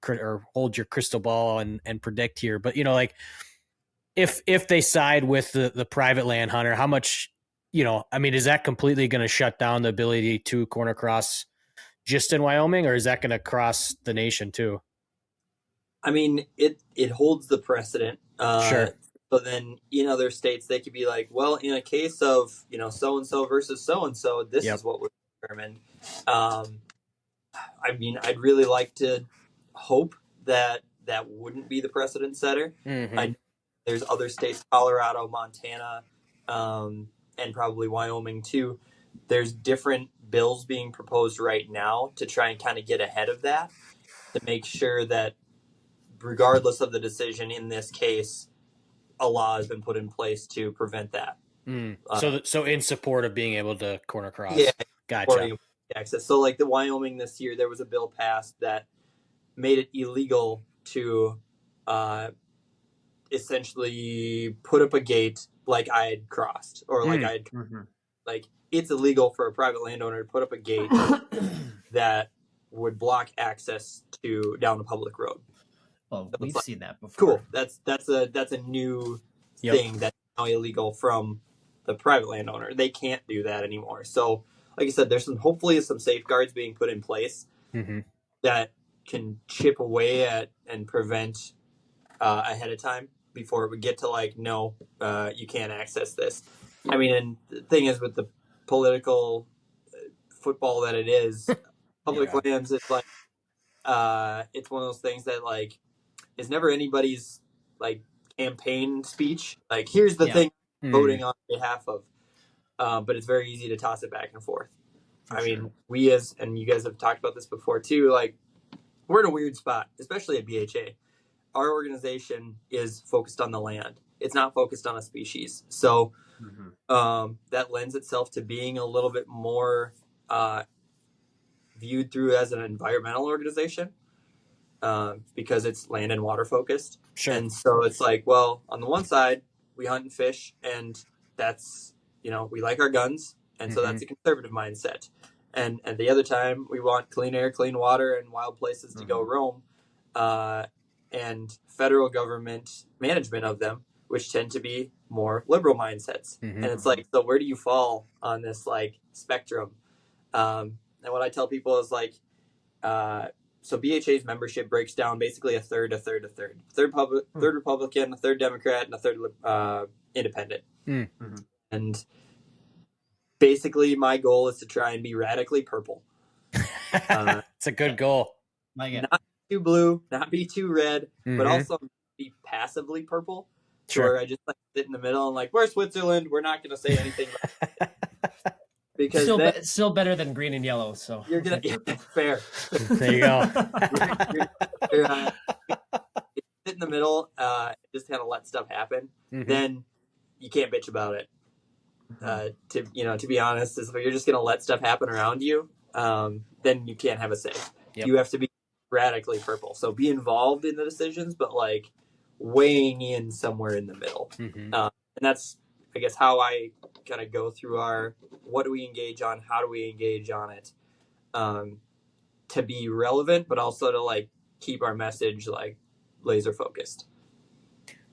or hold your crystal ball and predict here, but if they side with the private land hunter, how much, is that completely going to shut down the ability to corner cross just in Wyoming, or is that going to cross the nation too? I mean, it holds the precedent. Sure. So then in other states, they could be like, well, in a case of, so-and-so versus so-and-so, this is what was determined. I mean, I'd really like to hope that wouldn't be the precedent setter. There's other states, Colorado, Montana, and probably Wyoming too. There's different bills being proposed right now to try and kind of get ahead of that, to make sure that regardless of the decision in this case, a law has been put in place to prevent that. So in support of being able to corner cross. Yeah, Gotcha. access. So like the Wyoming this year, there was a bill passed that made it illegal to essentially put up a gate like I had crossed, or like like it's illegal for a private landowner to put up a gate that would block access to down a public road. Well, So we've seen that before. Cool. That's a new thing that's now illegal from the private landowner. They can't do that anymore. So, like I said, there's hopefully some safeguards being put in place that can chip away at and prevent ahead of time before it would get to like, no, you can't access this. I mean, and the thing is with the political football that it is, public lands, it's like it's one of those things that like is never anybody's like campaign speech. Like, here's the thing I'm voting on behalf of, but it's very easy to toss it back and forth. I mean, we and you guys have talked about this before too, like we're in a weird spot, especially at BHA. Our organization is focused on the land. It's not focused on a species. So that lends itself to being a little bit more viewed through as an environmental organization because it's land and water focused. Sure. And so it's like, well, on the one side, we hunt and fish, and that's, we like our guns. And so that's a conservative mindset. And at the other time, we want clean air, clean water, and wild places to go roam. And federal government management of them, which tend to be more liberal mindsets. And it's like, so where do you fall on this like spectrum? And what I tell people is like, so BHA's membership breaks down basically a third. Third Republican, a third Democrat, and a third independent. And basically my goal is to try and be radically purple. It's a good goal. Not too blue, not be too red, but also be passively purple. Sure. Where I just like sit in the middle and like, we're Switzerland. We're not going to say anything. Because still better than green and yellow. So you're going to fair. There you go. Sit in the middle, just kind of let stuff happen. Then you can't bitch about it. To be honest, if you're just going to let stuff happen around you, then you can't have a say. Yep. You have to be radically purple. So be involved in the decisions, but like weighing in somewhere in the middle. And that's, I guess, how I kind of go through what do we engage on? How do we engage on it? To be relevant, but also to like keep our message like laser focused.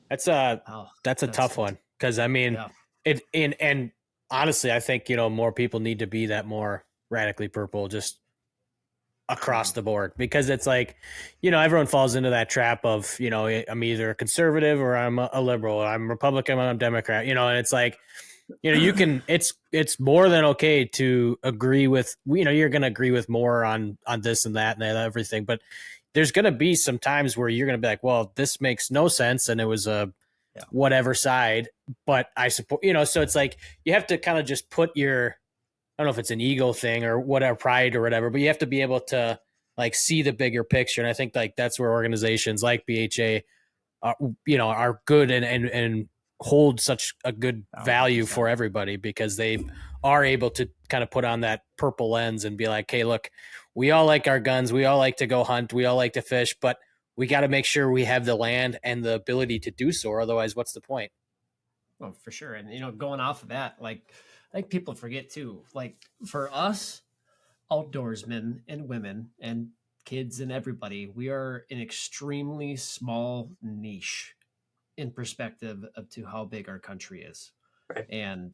That's a tough one. Cause I mean, and honestly, I think, more people need to be that more radically purple, just across the board, because it's like, everyone falls into that trap of, I'm either a conservative or I'm a liberal, or I'm Republican, or I'm Democrat, and it's like, you can, it's more than okay to agree with, you're going to agree with more on this and that and everything, but there's going to be some times where you're going to be like, well, this makes no sense. And it was a whatever side, but I support, so it's like, you have to kind of just put your, I don't know if it's an ego thing or whatever, pride or whatever, but you have to be able to like see the bigger picture. And I think like that's where organizations like BHA, are good and hold such a good value for everybody, because they are able to kind of put on that purple lens and be like, hey, look, we all like our guns. We all like to go hunt. We all like to fish, but we got to make sure we have the land and the ability to do so. Otherwise, what's the point? Well, for sure. And, going off of that, like people forget too, like for us outdoorsmen and women and kids and everybody, we are an extremely small niche in perspective of to how big our country is. Right. And,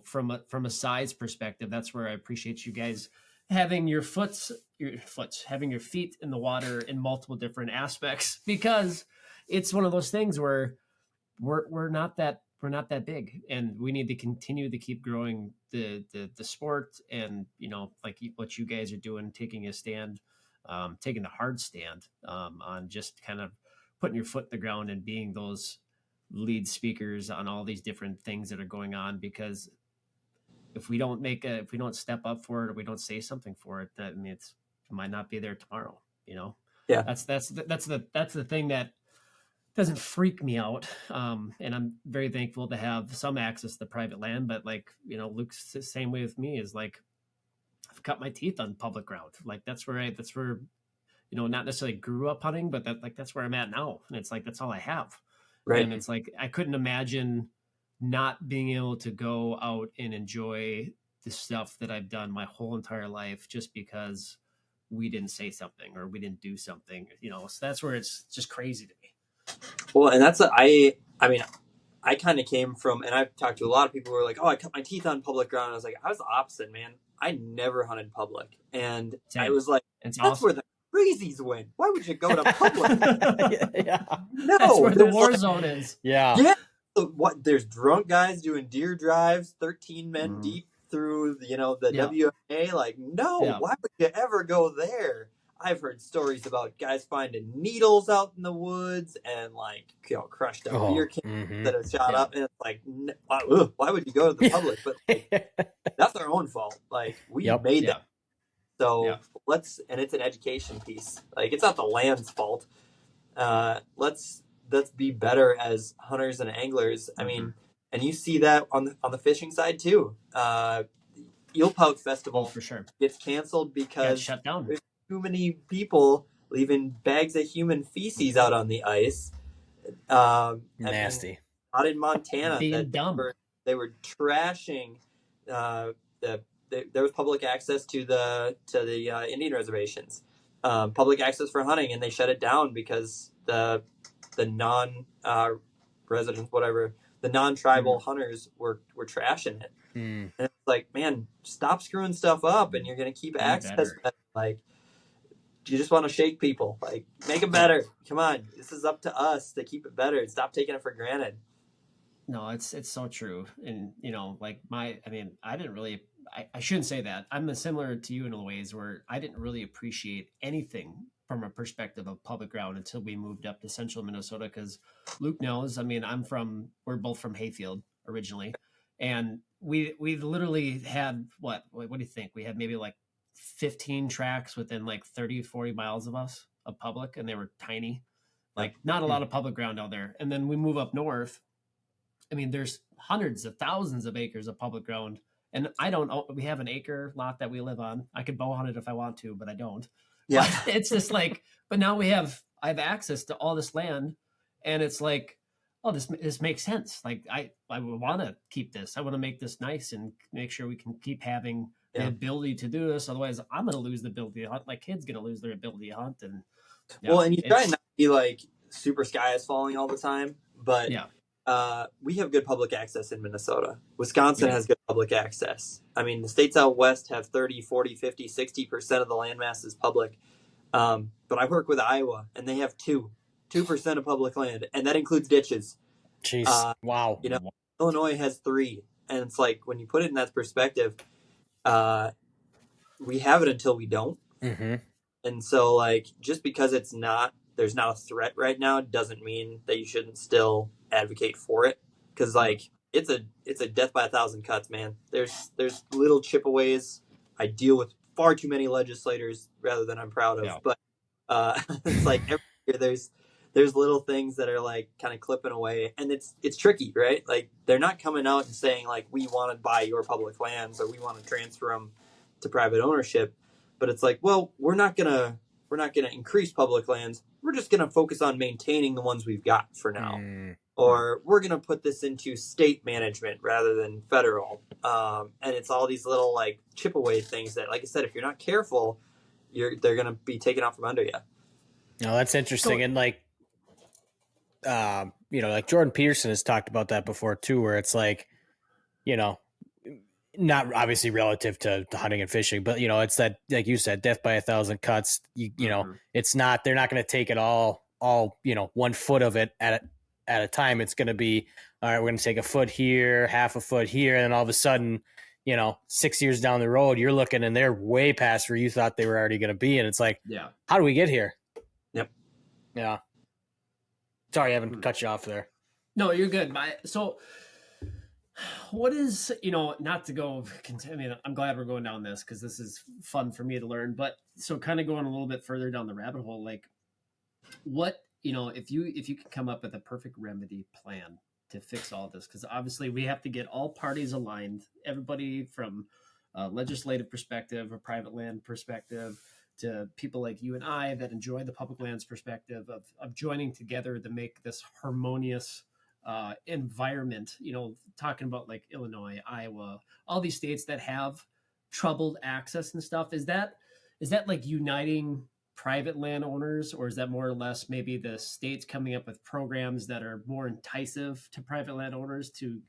from a size perspective, that's where I appreciate you guys having your having your feet in the water in multiple different aspects, because it's one of those things where we're not that big, and we need to continue to keep growing the sport. And like what you guys are doing, taking a stand, taking a hard stand on just kind of putting your foot in the ground and being those lead speakers on all these different things that are going on. Because if we don't step up for it, or we don't say something for it, that means it might not be there tomorrow. That's the thing that doesn't freak me out. And I'm very thankful to have some access to private land, but like, Luke's the same way with me, is like, I've cut my teeth on public ground. Like that's where, not necessarily grew up hunting, but that's where I'm at now. And it's like, that's all I have. Right. And it's like, I couldn't imagine not being able to go out and enjoy the stuff that I've done my whole entire life just because we didn't say something or we didn't do something, so that's where it's just crazy to me. Well, and I mean, I kind of came from, and I've talked to a lot of people who are like, oh, I cut my teeth on public ground. And I was like, I was the opposite, man. I never hunted public. And Same. I was like, It's that's awesome. where the crazies win. Why would you go to public? Yeah. No, That's where the there's war like, zone is. Yeah. yeah. What? There's drunk guys doing deer drives, 13 men Mhm. deep through, the Yeah. WMA. Like, no, Yeah. why would you ever go there? I've heard stories about guys finding needles out in the woods and like, crushed up beer cans that are shot up, and it's like, why would you go to the public? But like, that's our own fault. Like, we made that. So and it's an education piece. Like, it's not the land's fault. Let's be better as hunters and anglers. I mean, and you see that on the fishing side too. Eel Pout Festival for sure gets canceled because shut down. There's too many people leaving bags of human feces out on the ice. Nasty. I mean, out in Montana, being dumb. They were trashing there was public access to the Indian reservations, public access for hunting, and they shut it down because the non residents, whatever, the non-tribal hunters were trashing it. And it's like, man, stop screwing stuff up, and you're going to keep access better. Like, you just want to shake people. Like, make it better. Come on, this is up to us to keep it better. Stop taking it for granted. No, it's so true. And I didn't really. I shouldn't say that. I'm similar to you in a ways where I didn't really appreciate anything from a perspective of public ground until we moved up to central Minnesota. Because Luke knows. I mean, we're both from Hayfield originally, and we literally had what do you think? We had maybe like 15 tracks within like 30, 40 miles of us of public, and they were tiny. Like, not a lot of public ground out there. And then we move up north. I mean, there's hundreds of thousands of acres of public ground. And we have an acre lot that we live on. I could bow hunt it if I want to, but I don't. Yeah. But it's just like, but now I have access to all this land, and it's like, oh, this makes sense. Like, I want to keep this. I want to make this nice and make sure we can keep having the ability to do this. Otherwise, I'm going to lose the ability to hunt. My kid's going to lose their ability to hunt. And and you try not to be like super sky is falling all the time, but we have good public access in Minnesota. Wisconsin has good public access. I mean, the states out west have 30, 40, 50, 60% of the landmass is public. But I work with Iowa, and they have 2% of public land, and that includes ditches. Jeez. Wow. Illinois has 3. And it's like, when you put it in that perspective, we have it until we don't. Mm-hmm. And so, like, just because there's not a threat right now doesn't mean that you shouldn't still advocate for it. Because, like, it's a death by 1,000 cuts, man. There's little chippeways. I deal with far too many legislators rather than I'm proud of. But it's like every year there's little things that are like kind of clipping away, and it's tricky, right? Like, they're not coming out and saying like, we want to buy your public lands or we want to transfer them to private ownership. But it's like, well, we're not gonna increase public lands. We're just gonna focus on maintaining the ones we've got for now, or we're gonna put this into state management rather than federal. And it's all these little like chip away things that, like I said, if you're not careful, they're gonna be taken out from under you. No, that's interesting, and like, like Jordan Peterson has talked about that before too, where it's like, not obviously relative to hunting and fishing, but it's that, like you said, death by 1,000 cuts. It's not, they're not going to take it all 1 foot of it at a time. It's going to be, all right, we're going to take a foot here, half a foot here, and then all of a sudden, 6 years down the road, you're looking and they're way past where you thought they were already going to be, and it's like, how do we get here? Yep. Yeah. Sorry, I haven't cut you off there. No, you're good. So what is, not to go, I mean, I'm glad we're going down this because this is fun for me to learn, but so kind of going a little bit further down the rabbit hole, like, what if you can come up with a perfect remedy plan to fix all this, because obviously we have to get all parties aligned, everybody from a legislative perspective, a private land perspective, to people like you and I that enjoy the public lands perspective of joining together to make this harmonious environment. Talking about like Illinois, Iowa, all these states that have troubled access and stuff. Is that like uniting private landowners, or is that more or less maybe the states coming up with programs that are more enticing to private landowners to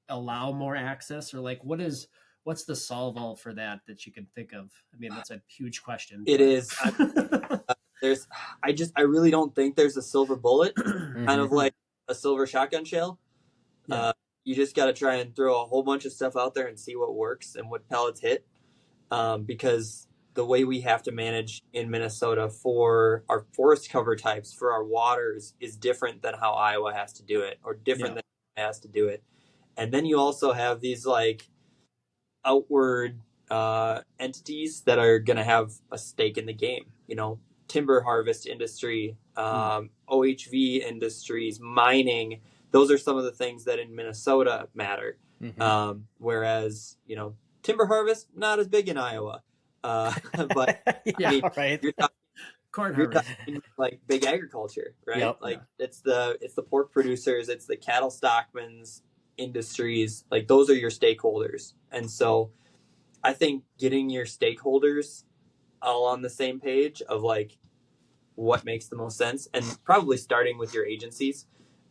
allow more access? Or like what's the solve all for that you can think of? I mean, that's a huge question. It is. I really don't think there's a silver bullet, kind of like a silver shotgun shell. Yeah. You just got to try and throw a whole bunch of stuff out there and see what works and what pellets hit. Because the way we have to manage in Minnesota for our forest cover types, for our waters, is different than how Iowa has to do it, or different than Iowa has to do it. And then you also have these like outward entities that are going to have a stake in the game. Timber harvest industry, OHV industries, mining. Those are some of the things that in Minnesota matter. Whereas, timber harvest, not as big in Iowa. But right. You're talking like big agriculture, right? Yep. Like it's the pork producers, it's the cattle stockmen's industries. Like those are your stakeholders. And so I think getting your stakeholders all on the same page of like what makes the most sense, and probably starting with your agencies,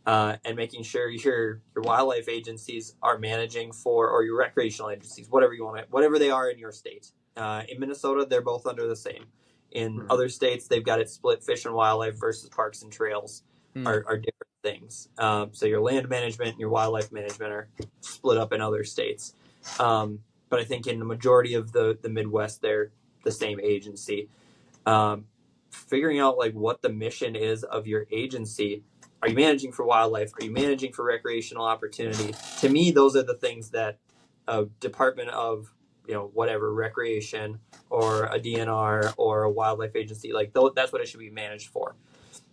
and making sure your wildlife agencies are managing for, or your recreational agencies, whatever they are in your state. In Minnesota, they're both under the same. In other states, they've got it split. Fish and wildlife versus parks and trails are different things. So your land management and your wildlife management are split up in other states. But I think in the majority of the Midwest, they're the same agency. Figuring out like what the mission is of your agency. Are you managing for wildlife? Are you managing for recreational opportunity? To me, those are the things that a department of, whatever, recreation or a DNR or a wildlife agency, like that's what it should be managed for.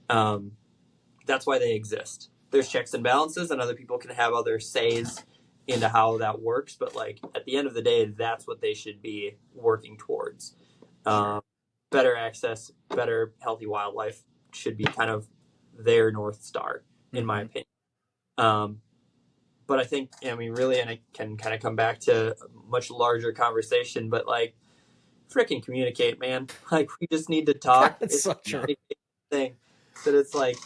That's why they exist. There's checks and balances, and other people can have other says into how that works. But like at the end of the day, that's what they should be working towards. Better access, better healthy wildlife should be kind of their North Star, in my opinion. But I think, really, and I can kind of come back to a much larger conversation, but like, freaking communicate, man. Like, we just need to talk. It's so true. Thing that it's like,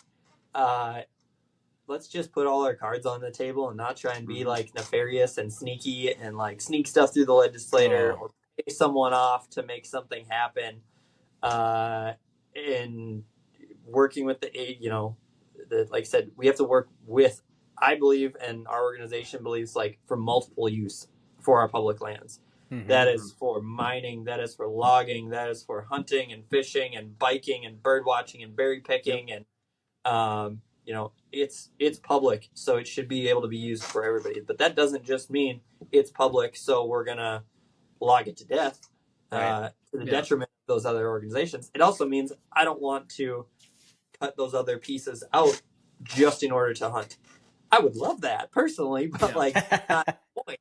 let's just put all our cards on the table and not try and be like nefarious and sneaky and like sneak stuff through the legislator or pay someone off to make something happen. In working with like I said, we have to work with, I believe, and our organization believes, like, for multiple use for our public lands. That is for mining, that is for logging, that is for hunting and fishing and biking and bird watching and berry picking. And, it's public, so it should be able to be used for everybody. But that doesn't just mean it's public, so we're going to log it to death. To the detriment of those other organizations. It also means I don't want to cut those other pieces out just in order to hunt. I would love that personally, but like not the point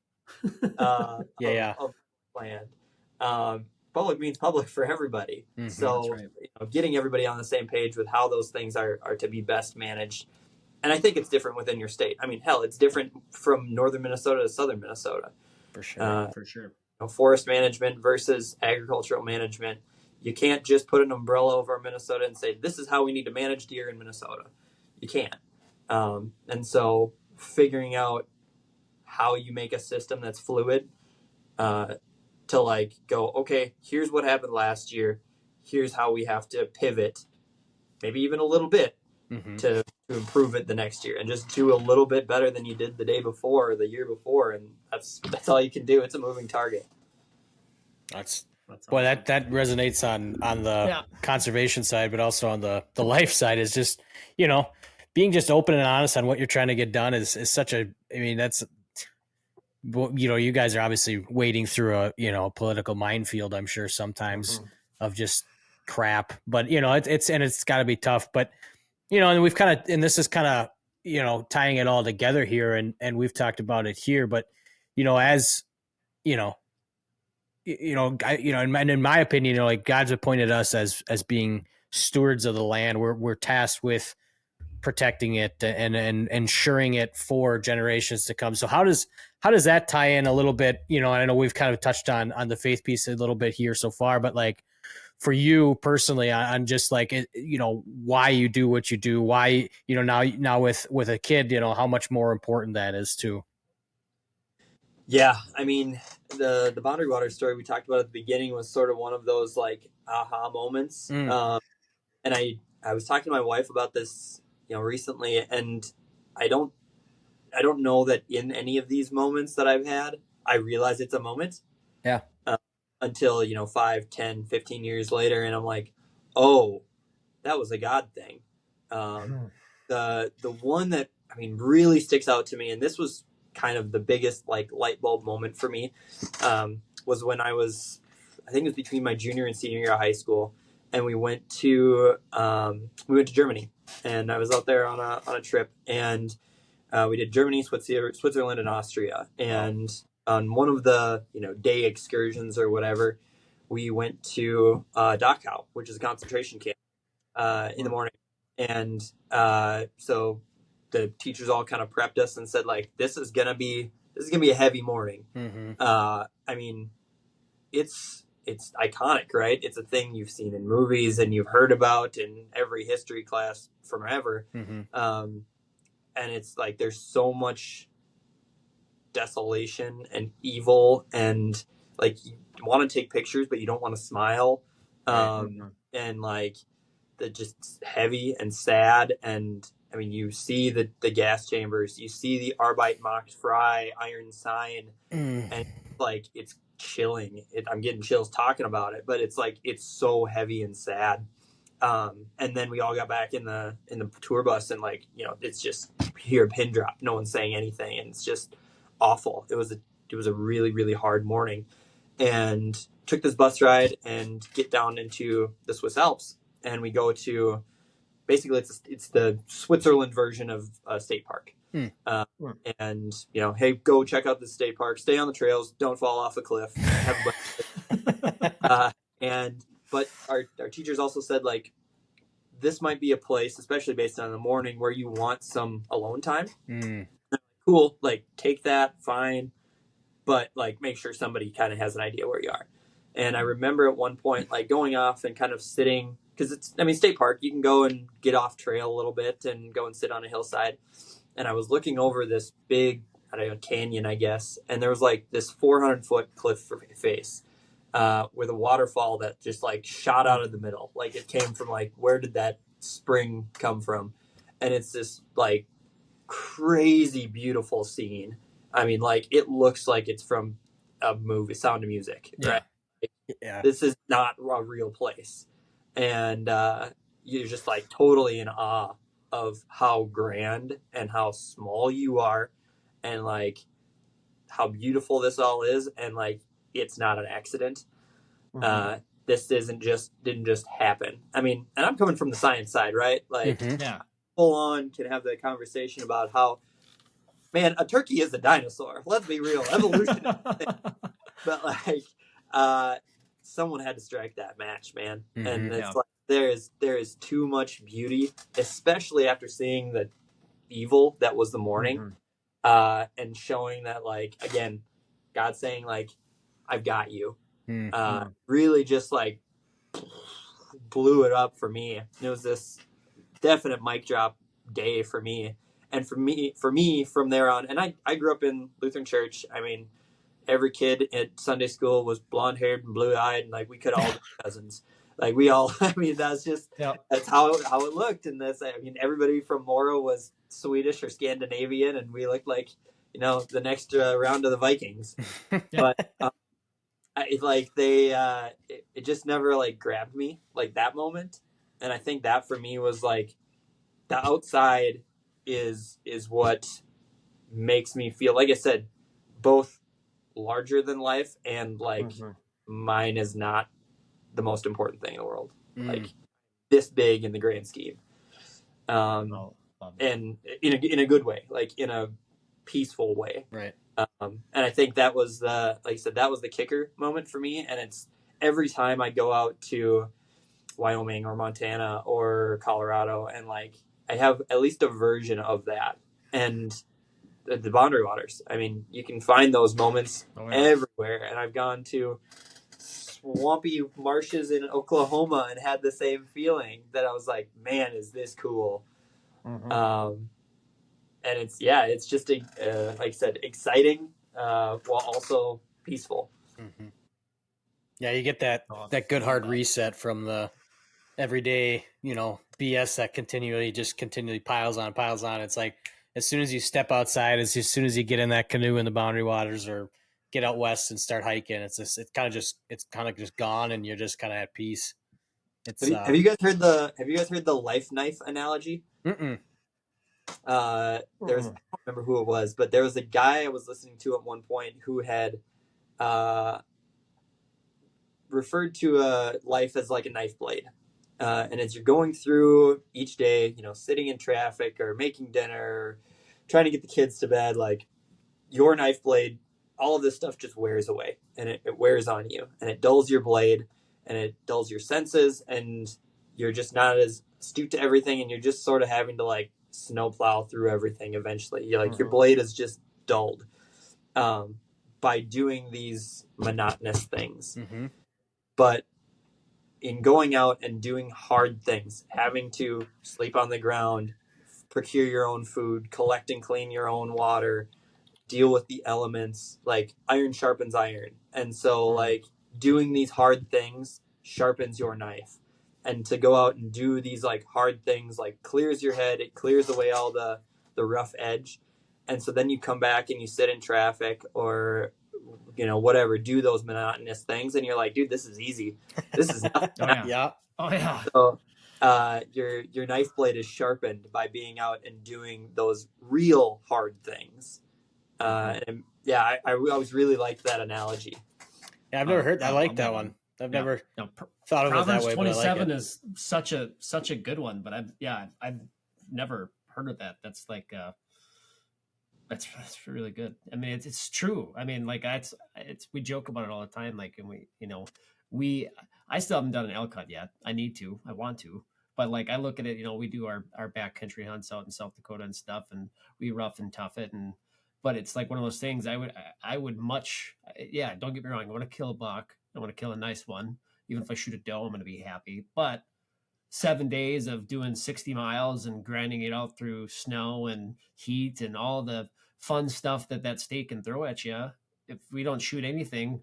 of land. Public means public for everybody. So getting everybody on the same page with how those things are to be best managed. And I think it's different within your state. I mean, hell, it's different from northern Minnesota to southern Minnesota. For sure. Forest management versus agricultural management. You can't just put an umbrella over Minnesota and say, this is how we need to manage deer in Minnesota. You can't. And so figuring out how you make a system that's fluid, to like go, okay, here's what happened last year. Here's how we have to pivot, maybe even a little bit, to improve it the next year, and just do a little bit better than you did the day before or the year before. And that's all you can do. It's a moving target. That's boy, that resonates on the conservation side, but also on the life side is just, being just open and honest on what you're trying to get done is such a, that's, you guys are obviously wading through a political minefield, I'm sure sometimes, of just crap, but it's got to be tough. But And we've kind of, and this is kind of, tying it all together here, and we've talked about it here, but, as, you know, and in my opinion, like God's appointed us as being stewards of the land. We're tasked with protecting it and ensuring it for generations to come. So how does that tie in a little bit? And I know we've kind of touched on the faith piece a little bit here so far, but like for you personally, on just like why you do what you do, why now with a kid, how much more important that is too. Yeah, I mean, the Boundary Water story we talked about at the beginning was sort of one of those like aha moments. And I was talking to my wife about this, recently, and I don't know that in any of these moments that I've had, I realize it's a moment. Yeah. Until 5, 10, 15 years later, and I'm like, oh, that was a God thing. The one that really sticks out to me, and this was kind of the biggest like light bulb moment for me, was when I think it was between my junior and senior year of high school, and we went to Germany, and I was out there on a trip, and we did Germany, Switzerland, and Austria, and on one of the day excursions or whatever, we went to Dachau, which is a concentration camp, in the morning, and so the teachers all kind of prepped us and said like, this is gonna be a heavy morning. I mean, it's iconic, right? It's a thing you've seen in movies and you've heard about in every history class forever. And it's like there's so much desolation and evil, and like you want to take pictures but you don't want to smile, and like the just heavy and sad. And I mean, you see the gas chambers, you see the Arbeit macht frei iron sign, and like it's chilling. I'm getting chills talking about it, but it's like it's so heavy and sad. And then we all got back in the tour bus, and like it's just hear a pin drop, no one's saying anything, and it's just awful. It was a really, really hard morning, and took this bus ride and get down into the Swiss Alps, and we go to basically it's the Switzerland version of a state park. And hey, go check out the state park, stay on the trails, don't fall off the cliff, but our teachers also said like, this might be a place, especially based on the morning, where you want some alone time. Cool, like take that, fine, but like make sure somebody kind of has an idea where you are. And I remember at one point like going off and kind of sitting, because state park, you can go and get off trail a little bit and go and sit on a hillside. And I was looking over this big, I don't know, canyon, I guess, and there was like this 400-foot cliff face, with a waterfall that just like shot out of the middle. Like it came from like, where did that spring come from? And it's this like crazy beautiful scene. I mean, like it looks like it's from a movie, Sound of Music, right? Yeah. This is not a real place. And you're just like totally in awe of how grand and how small you are, and like how beautiful this all is, and like it's not an accident. This didn't just happen. I mean, and I'm coming from the science side, right? Like, full on can have that conversation about how, man, a turkey is a dinosaur. Let's be real, evolution. But like, someone had to strike that match, man. And it's like there is too much beauty, especially after seeing the evil that was the morning, and showing that like, again, God saying like, I've got you. Really just like blew it up for me. It was this definite mic drop day for me. And for me from there on, and I grew up in Lutheran church. I mean, every kid at Sunday school was blonde haired and blue eyed, and like we could all be cousins. Like we all, I mean, that's just, that's how it looked. And this, I mean, everybody from Mora was Swedish or Scandinavian, and we looked like, the next round of the Vikings. But it just never like grabbed me like that moment. And I think that for me was like, the outside is what makes me feel, like I said, both larger than life and like mine is not the most important thing in the world. Like this big in the grand scheme. um, Love it. and in a good way, like in a peaceful way. Right. And I think that was like I said, that was the kicker moment for me. And it's every time I go out to Wyoming or Montana or Colorado, and like I have at least a version of that. And the Boundary Waters, I mean, you can find those moments everywhere. And I've gone to swampy marshes in Oklahoma and had the same feeling that I was like, man, is this cool? And it's just like I said, exciting while also peaceful. Yeah, you get that good hard reset from the everyday, BS that continually piles on. It's like as soon as you step outside, as soon as you get in that canoe in the Boundary Waters or get out west and start hiking, it's kind of just gone, and you're just kind of at peace. Have you guys heard the life knife analogy? Mm-mm. I don't remember who it was, but there was a guy I was listening to at one point who had referred to life as like a knife blade. And as you're going through each day, sitting in traffic or making dinner, or trying to get the kids to bed, like your knife blade, all of this stuff just wears away, and it wears on you, and it dulls your blade, and it dulls your senses, and you're just not as astute to everything, and you're just sort of having to like snowplow through everything eventually. You're like, your blade is just dulled by doing these monotonous things. But in going out and doing hard things, having to sleep on the ground, procure your own food, collect and clean your own water, deal with the elements, like iron sharpens iron. And so like doing these hard things sharpens your knife. And to go out and do these like hard things like clears your head, it clears away all the rough edge. And so then you come back and you sit in traffic or whatever, do those monotonous things, and you're like, dude, this is easy. This is nothing. Oh yeah. So your knife blade is sharpened by being out and doing those real hard things. And yeah, I always really liked that analogy. Yeah, I've never heard. I like that one. I've never thought of it that way. Proverbs 27 but I like it. is such a good one, but I've never heard of that. That's like that's really good. I mean, it's true. I mean, like it's we joke about it all the time. Like, and I still haven't done an elk hunt yet. I need to. I want to. But like I look at it, we do our backcountry hunts out in South Dakota and stuff, and we rough and tough it. But it's like one of those things. I would much. Yeah, don't get me wrong. I want to kill a buck. I want to kill a nice one. Even if I shoot a doe, I'm going to be happy. But 7 days of doing 60 miles and grinding it out through snow and heat and all the fun stuff that state can throw at you. If we don't shoot anything,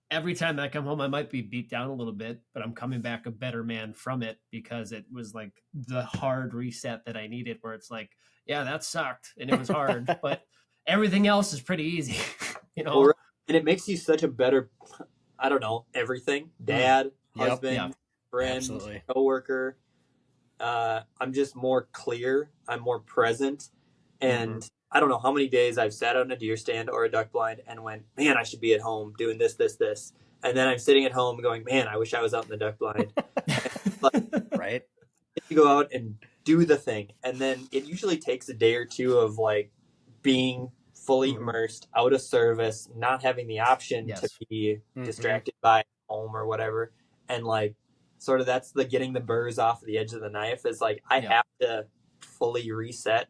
every time I come home, I might be beat down a little bit, but I'm coming back a better man from it because it was like the hard reset that I needed, where it's like, yeah, that sucked and it was hard, but everything else is pretty easy, And it makes you such a better, I don't know, everything. Dad, husband, friend, coworker. I'm just more clear. I'm more present. And I don't know how many days I've sat on a deer stand or a duck blind and went, man, I should be at home doing this. And then I'm sitting at home going, man, I wish I was out in the duck blind. Right. You go out and do the thing. And then it usually takes a day or two of like being fully immersed, out of service, not having the option to be distracted by home or whatever. And like, sort of that's the getting the burrs off the edge of the knife is like, I have to fully reset.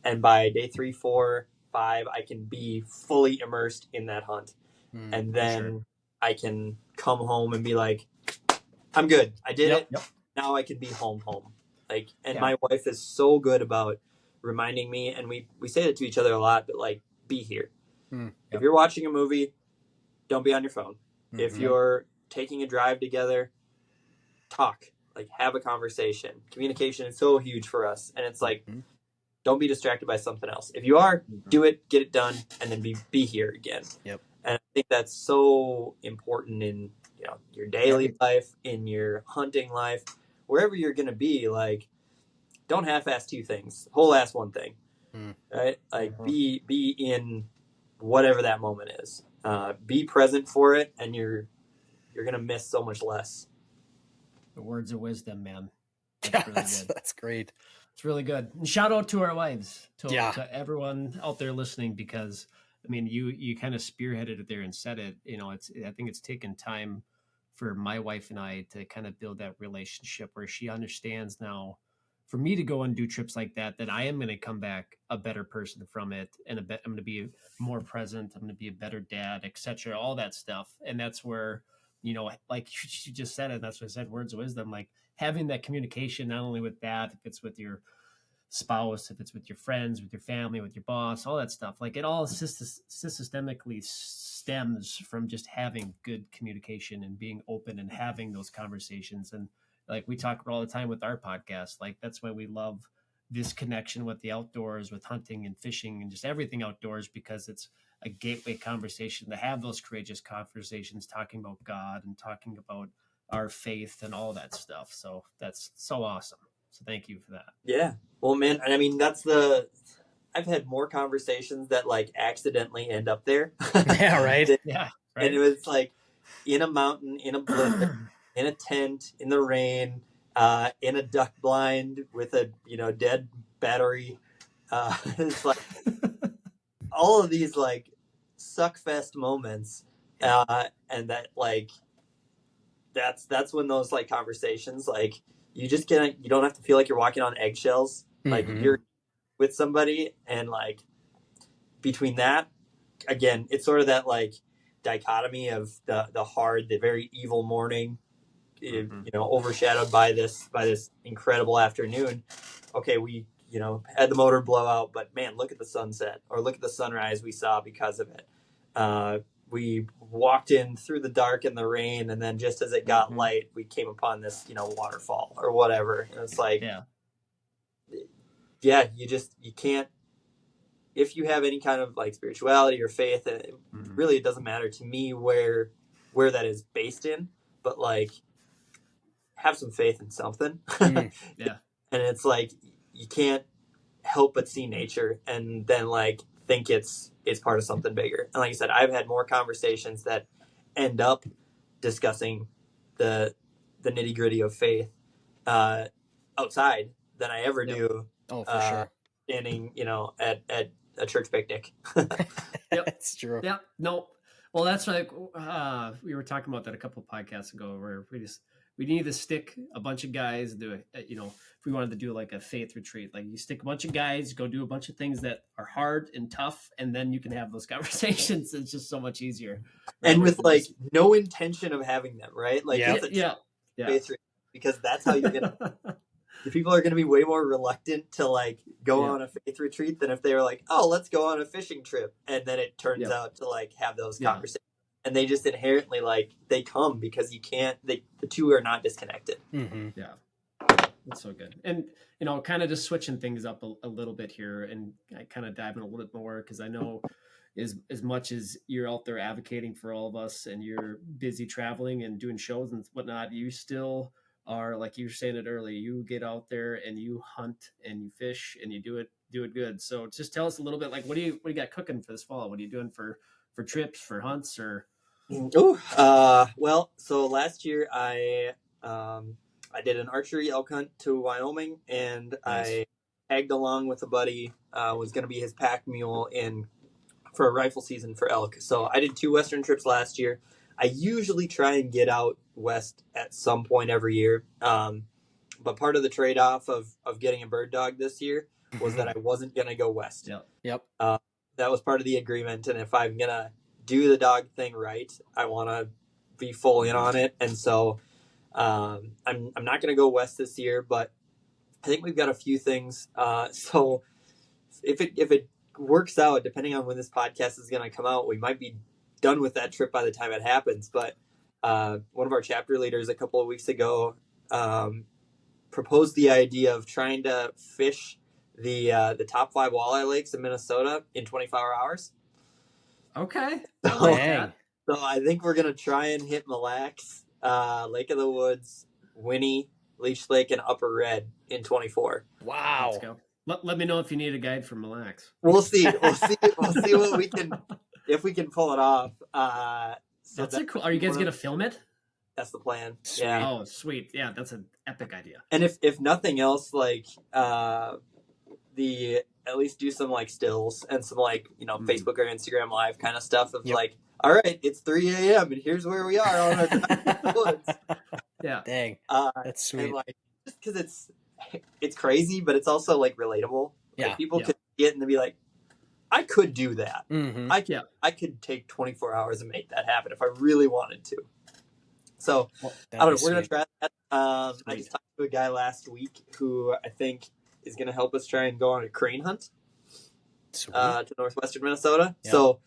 And by day 3, 4, 5, I can be fully immersed in that hunt. And then I can come home and be like, I'm good. I did it. Yep. Now I can be home. Like, and my wife is so good about reminding me, and we say that to each other a lot, but like, be here. If you're watching a movie, don't be on your phone. If you're taking a drive together, talk, like have a conversation. Communication is so huge for us. And it's like, don't be distracted by something else. If you are, do it, get it done, and then be here again. Yep. And I think that's so important in your daily life, in your hunting life, wherever you're going to be. Like, don't half-ass 2 things, whole ass 1 thing, right? Like, be in whatever that moment is. Be present for it, and you're going to miss so much less. The words of wisdom, man. That's really good. That's great. It's really good. And shout out to our wives, Yeah. to everyone out there listening, because I mean, you kind of spearheaded it there and said it. You know, I think it's taken time for my wife and I to kind of build that relationship where she understands now, for me to go and do trips like that, that I am going to come back a better person from it, and I'm going to be more present. I'm going to be a better dad, etc. All that stuff, and that's where, you know, like you just said it. That's what I said. Words of wisdom, like having that communication, not only with that, if it's with your spouse, if it's with your friends, with your family, with your boss, all that stuff. Like it all systemically stems from just having good communication and being open and having those conversations. And like we talk about all the time with our podcast, like that's why we love this connection with the outdoors, with hunting and fishing and just everything outdoors, because it's a gateway conversation to have those courageous conversations, talking about God and talking about our faith and all that stuff. So that's so awesome. So thank you for that. Yeah. Well, man, I mean, I've had more conversations that like accidentally end up there. Yeah, right. Yeah. Right. And it was like in a mountain, in a blizzard, in a tent, in the rain, in a duck blind with a, dead battery. It's like all of these like suckfest moments. And that like, that's when those like conversations, like you don't have to feel like you're walking on eggshells. Like you're with somebody, and like between that, again, it's sort of that like dichotomy of the very evil morning, overshadowed by this incredible afternoon. Okay, we had the motor blow out, but man, look at the sunset, or look at the sunrise we saw because of it. We walked in through the dark and the rain, and then just as it got light, we came upon this waterfall or whatever. And it's like, you can't, if you have any kind of like spirituality or faith, really it doesn't matter to me where that is based in, but like have some faith in something. Yeah. And it's like you can't help but see nature and then like think it's part of something bigger. And like I said, I've had more conversations that end up discussing the nitty-gritty of faith outside than I ever do. Oh, for sure. Standing, at a church picnic. Yep, it's true. Yeah, no. Well, that's like we were talking about that a couple of podcasts ago, where we need to stick a bunch of guys, do if we wanted to do like a faith retreat, like you stick a bunch of guys, go do a bunch of things that are hard and tough, and then you can have those conversations. It's just so much easier. And with like no intention of having them, right? Like yeah. Faith retreat, because that's how you're gonna. The people are going to be way more reluctant to like go on a faith retreat than if they were like, oh, let's go on a fishing trip. And then it turns out to like have those conversations, and they just inherently like they come because you can't, the two are not disconnected. Yeah. That's so good. And, kind of just switching things up a little bit here, and I kind of dive in a little bit more, because I know as much as you're out there advocating for all of us and you're busy traveling and doing shows and whatnot, you still are, like you were saying it earlier, you get out there and you hunt and you fish and you do it good. So just tell us a little bit, like, what do you got cooking for this fall? What are you doing for trips, for hunts, or? Well, so last year I did an archery elk hunt to Wyoming, and nice. I tagged along with a buddy, was going to be his pack mule for a rifle season for elk. So I did 2 Western trips last year. I usually try and get out west at some point every year. But part of the trade-off of getting a bird dog this year was that I wasn't going to go west. Yep. That was part of the agreement. And if I'm going to do the dog thing right, I want to be full in on it. And so I'm not going to go west this year, but I think we've got a few things. So if it works out, depending on when this podcast is going to come out, we might be done with that trip by the time it happens. But one of our chapter leaders a couple of weeks ago proposed the idea of trying to fish the top 5 walleye lakes in Minnesota in 24 hours. Okay. So I think we're gonna try and hit Mille Lacs, Lake of the Woods, Winnie, Leech Lake, and Upper Red in 24. Wow. Let's go. Let me know if you need a guide from Mille Lacs. We'll see. We'll see what if we can pull it off. That's cool. Are you guys gonna film it? That's the plan. Sweet. Yeah. Oh, sweet. Yeah, that's an epic idea. And if nothing else, like at least do some like stills and some like Facebook or Instagram live kind of stuff of like, all right, it's 3 a.m. and here's where we are on our drive in the woods. Yeah, dang, that's sweet. And like just because it's crazy, but it's also like relatable. Yeah, like, people could get and be like, I could do that. Mm-hmm. I could take 24 hours and make that happen if I really wanted to. So I don't know. We're gonna try that. I just talked to a guy last week who I think is gonna help us try and go on a crane hunt to northwestern Minnesota. Yep. So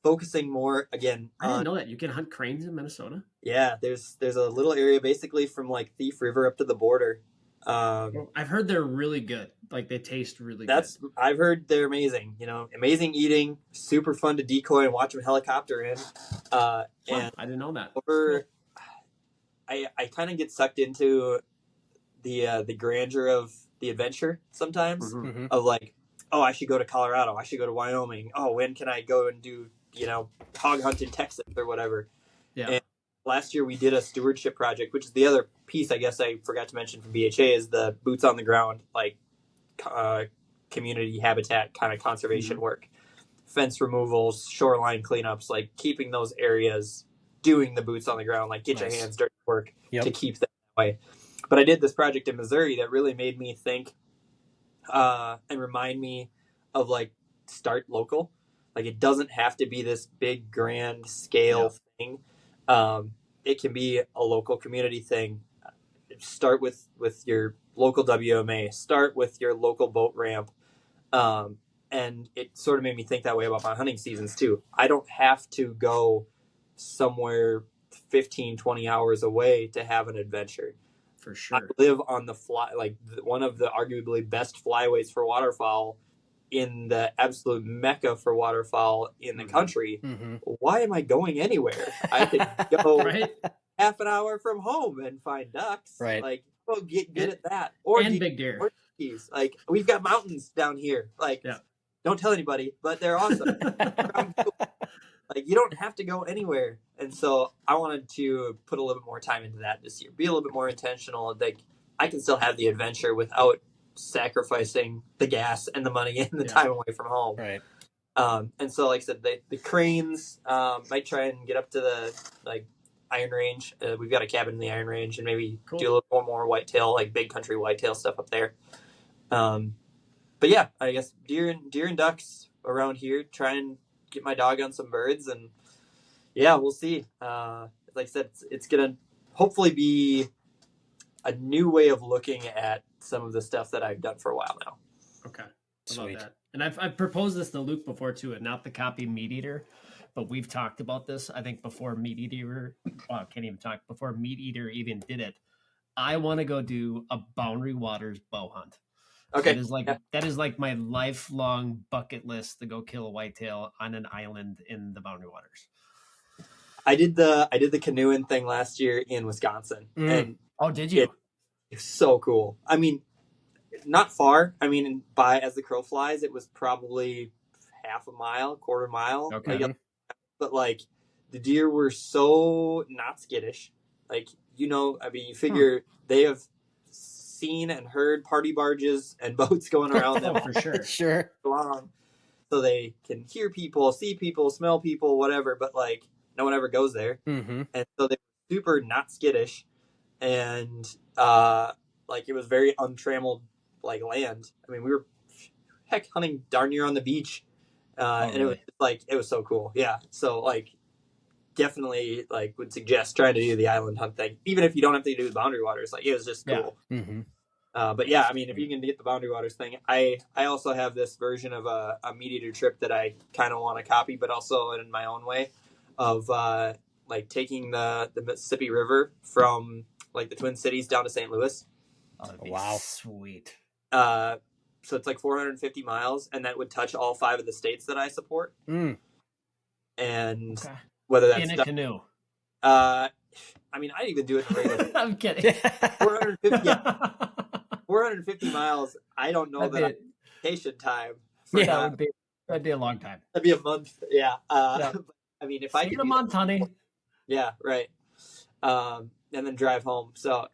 focusing more again. I didn't know that you can hunt cranes in Minnesota. Yeah, there's a little area basically from like Thief River up to the border. I've heard they're really good. Like they taste really good. I've heard they're amazing. Amazing eating, super fun to decoy and watch them helicopter in. And I didn't know that. I kind of get sucked into the grandeur of the adventure sometimes. Mm-hmm. Of like, oh, I should go to Colorado. I should go to Wyoming. Oh, when can I go and do hog hunt in Texas or whatever? Yeah. And last year we did a stewardship project, which is the other piece I guess I forgot to mention from BHA is the boots on the ground, like community habitat kind of conservation work, fence removals, shoreline cleanups, like keeping those areas, doing the boots on the ground, like get your hands dirty work to keep them that way. But I did this project in Missouri that really made me think and remind me of like start local. Like it doesn't have to be this big grand scale thing. It can be a local community thing. Start with your local WMA. Start with your local boat ramp. And it sort of made me think that way about my hunting seasons too. I don't have to go somewhere 15, 20 hours away to have an adventure. For sure. I live on the fly, like one of the arguably best flyways for waterfowl in the absolute mecca for waterfowl in the country. Mm-hmm. Why am I going anywhere? I could go right? half an hour from home and find ducks. Right. Like, well, get good at that. Or big deer. Or geese. Like, we've got mountains down here. Like, don't tell anybody, but they're awesome. Like, you don't have to go anywhere. And so I wanted to put a little bit more time into that this year. Be a little bit more intentional. Like, I can still have the adventure without sacrificing the gas and the money and the time away from home. Right. And so, like I said, the cranes, might try and get up to the, like, Iron Range. We've got a cabin in the Iron Range and maybe do a little more whitetail, like big country whitetail stuff up there. But yeah, I guess deer and ducks around here, try and get my dog on some birds, and yeah, we'll see. Like I said, it's gonna hopefully be a new way of looking at some of the stuff that I've done for a while now. Okay, I love that. And I've proposed this to Luke before too, and not the copy Meat Eater, but we've talked about this. I think before Meat Eater, before Meat Eater even did it. I want to go do a Boundary Waters bow hunt. Okay. That is like my lifelong bucket list to go kill a whitetail on an island in the Boundary Waters. I did the canoeing thing last year in Wisconsin. And did you? It's so cool. I mean, not far. I mean, as the crow flies, it was probably half a mile, quarter mile. Okay. But like the deer were so not skittish. Like, I mean, you figure they have seen and heard party barges and boats going around them for sure. Sure. Long, so they can hear people, see people, smell people, whatever, but like no one ever goes there. Mm-hmm. And so they're super not skittish, and like it was very untrammeled like land. I mean, we were hunting darn near on the beach, and it was like it was so cool. Yeah, so like definitely like would suggest trying to do the island hunt thing, even if you don't have to do the Boundary Waters. Like it was just cool. Yeah. Mm-hmm. But yeah, I mean, if you can get the Boundary Waters thing, I also have this version of a Meat Eater trip that I kind of want to copy, but also in my own way of like taking the Mississippi River from like the Twin Cities down to St. Louis. Oh, that'd be sweet. So it's like 450 miles, and that would touch all 5 of the states that I support. Mm. And whether that's in a canoe. I mean, I'd even do it in a regular. I'm kidding. 450 miles. I don't know that vacation time. That'd be a long time. That'd be a month. Yeah. I mean, if I could a month, honey. Yeah, right. and then drive home. So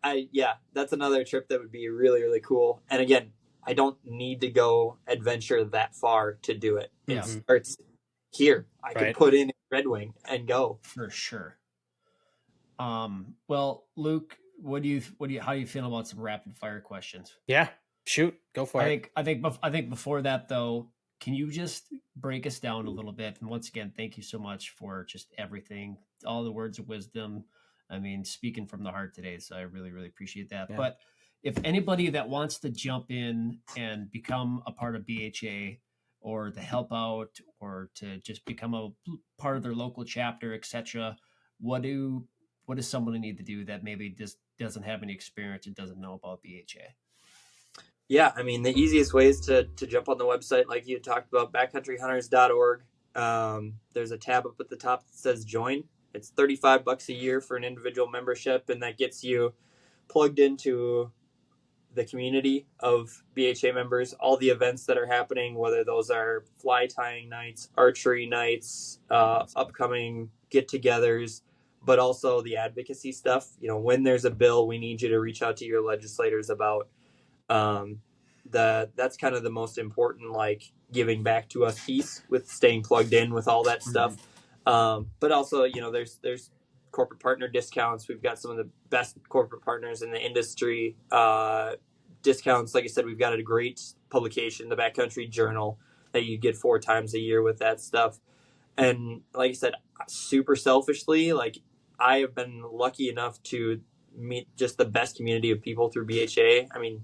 that's another trip that would be really, really cool. And again, I don't need to go adventure that far to do it. Yeah. It starts here. I can put in Red Wing and go. For sure. Well, Luke, how do you feel about some rapid fire questions? Yeah, shoot, go for it. I think before that though, can you just break us down a little bit? And once again, thank you so much for just everything, all the words of wisdom. I mean, speaking from the heart today. So I really, really appreciate that. Yeah. But if anybody that wants to jump in and become a part of BHA or to help out or to just become a part of their local chapter, etc., what does someone need to do that maybe just doesn't have any experience and doesn't know about BHA? Yeah, I mean, the easiest way is to jump on the website, like you talked about, backcountryhunters.org. There's a tab up at the top that says join. It's $35 a year for an individual membership, and that gets you plugged into the community of BHA members, all the events that are happening, whether those are fly tying nights, archery nights, upcoming get-togethers, but also the advocacy stuff. You know, when there's a bill, we need you to reach out to your legislators about. That's kind of the most important, like, giving back to us piece with staying plugged in with all that stuff. But also, you know, there's corporate partner discounts. We've got some of the best corporate partners in the industry. Discounts, like I said, we've got a great publication, the Backcountry Journal, that you get 4 times a year with that stuff. And like I said, super selfishly, like, I have been lucky enough to meet just the best community of people through BHA. I mean,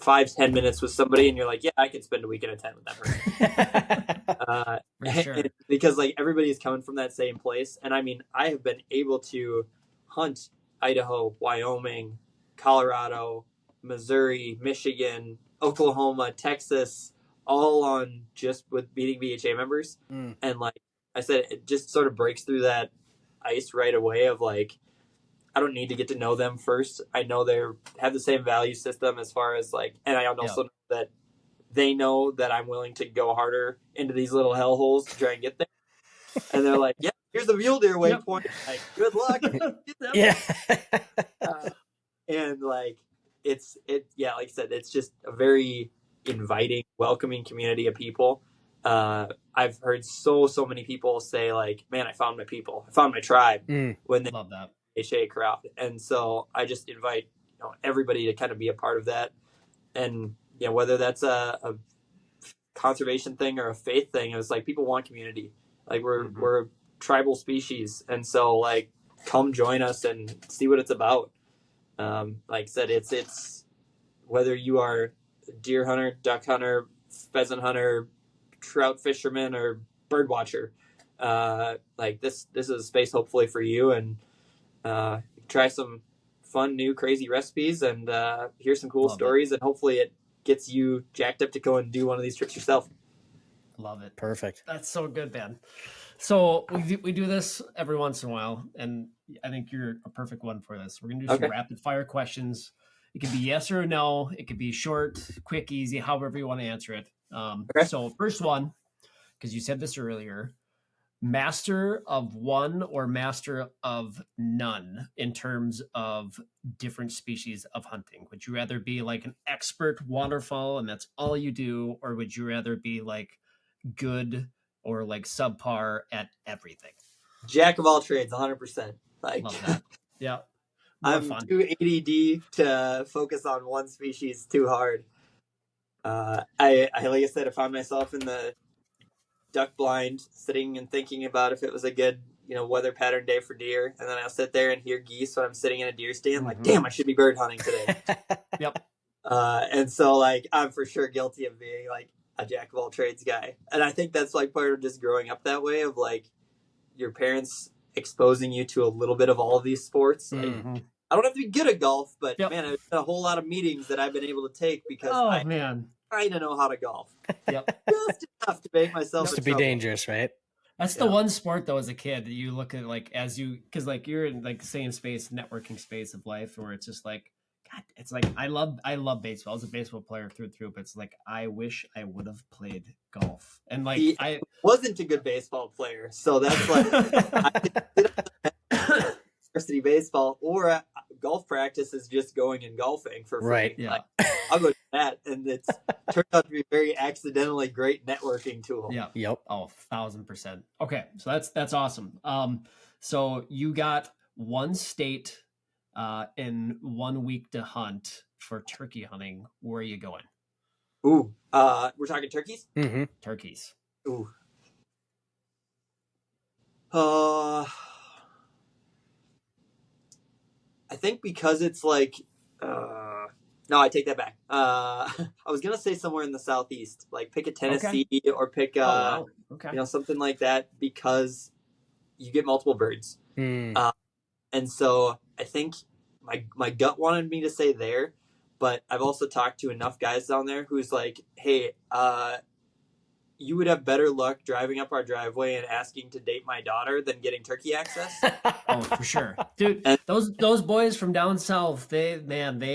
5-10 minutes with somebody and you're like, yeah, I could spend a weekend at 10 with that person. For sure. Because like everybody is coming from that same place. And I mean, I have been able to hunt Idaho, Wyoming, Colorado, Missouri, Michigan, Oklahoma, Texas, all on just with meeting BHA members. And like I said, it just sort of breaks through that ice right away of like, I don't need to get to know them first. I know they have the same value system as far as like, and I also know that they know that I'm willing to go harder into these little hellholes to try and get there. And they're like, yeah, here's the mule deer waypoint. Like, good luck. Yeah. And like, like I said, it's just a very inviting, welcoming community of people. I've heard so many people say like, man, I found my people. I found my tribe when they love that. BHA crowd. And so I just invite everybody to kind of be a part of that. And whether that's a conservation thing or a faith thing, it was like people want community. Like we're a tribal species, and so like come join us and see what it's about. Like I said, it's whether you are a deer hunter, duck hunter, pheasant hunter, trout fisherman, or bird watcher. Like this is a space hopefully for you, and try some fun, new, crazy recipes and hear some cool stories. And hopefully it gets you jacked up to go and do one of these trips yourself. Love it. Perfect. That's so good, Ben. So we do this every once in a while, and I think you're a perfect one for this. We're going to do some rapid fire questions. It can be yes or no. It could be short, quick, easy, however you want to answer it. So first one, because you said this earlier, master of one or master of none in terms of different species of hunting? Would you rather be like an expert waterfowl and that's all you do, or would you rather be like good or like subpar at everything? Jack of all trades, 100%. Like, love that. Yeah. I'm too ADD to focus on one species too hard. I like I said, I found myself in the duck blind sitting and thinking about if it was a good weather pattern day for deer, and then I'll sit there and hear geese when I'm sitting in a deer stand. Like, damn, I should be bird hunting today. Yep. And so like I'm for sure guilty of being like a jack of all trades guy, and I think that's like part of just growing up that way, of like your parents exposing you to a little bit of all of these sports. Like, I don't have to be good at golf, but man, I've got a whole lot of meetings that I've been able to take because I kind of know how to golf. Yep. Just enough to make myself to be dangerous, right? That's the one sport though, as a kid, you look at like because like you're in like the same space, networking space of life, where it's just like, God, it's like I love baseball. I was a baseball player through and through, but it's like I wish I would have played golf. And like I wasn't a good baseball player, so that's like varsity baseball, or golf practice is just going and golfing for free. Right. Yeah. Like, I'll go to that, and it's turned out to be a very accidentally great networking tool. Yeah. Yep. Oh, 1,000%. Okay. So that's awesome. So you got one state in 1 week to hunt for turkey hunting. Where are you going? Ooh, we're talking turkeys? Mm-hmm. Turkeys. Ooh. I think because it's like, no, I take that back. I was gonna say somewhere in the southeast, like pick a Tennessee or pick Wow. Okay. something like that, because you get multiple birds. Mm. And so I think my gut wanted me to say there, but I've also talked to enough guys down there who's like, hey, you would have better luck driving up our driveway and asking to date my daughter than getting turkey access. Oh, for sure, dude. And- those boys from down south, they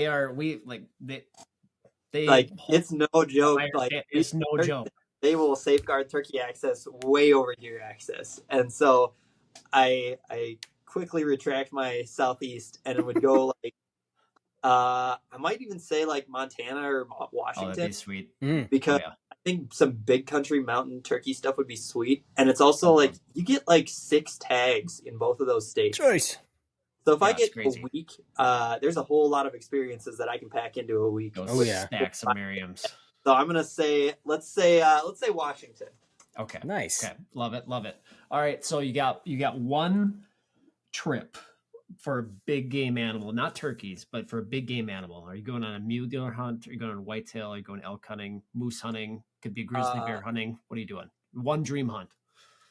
are like it's no joke. Like it's no joke. They will safeguard turkey access way over deer access, and so I quickly retract my southeast, and it would go like I might even say like Montana or Washington. Oh, that'd be sweet. Because I think some big country mountain turkey stuff would be sweet, and it's also like you get like 6 tags in both of those states. Choice. So if I get crazy. a week, there's a whole lot of experiences that I can pack into a week. Stacks of Merriams. So I'm gonna say, let's say Washington. Okay. Nice. Okay. Love it. All right. So you got one trip for a big game animal, not turkeys, but for a big game animal. Are you going on a mule deer hunt? Are you going on a whitetail? Are you going elk hunting, moose hunting? Could be grizzly bear hunting. What are you doing? One dream hunt.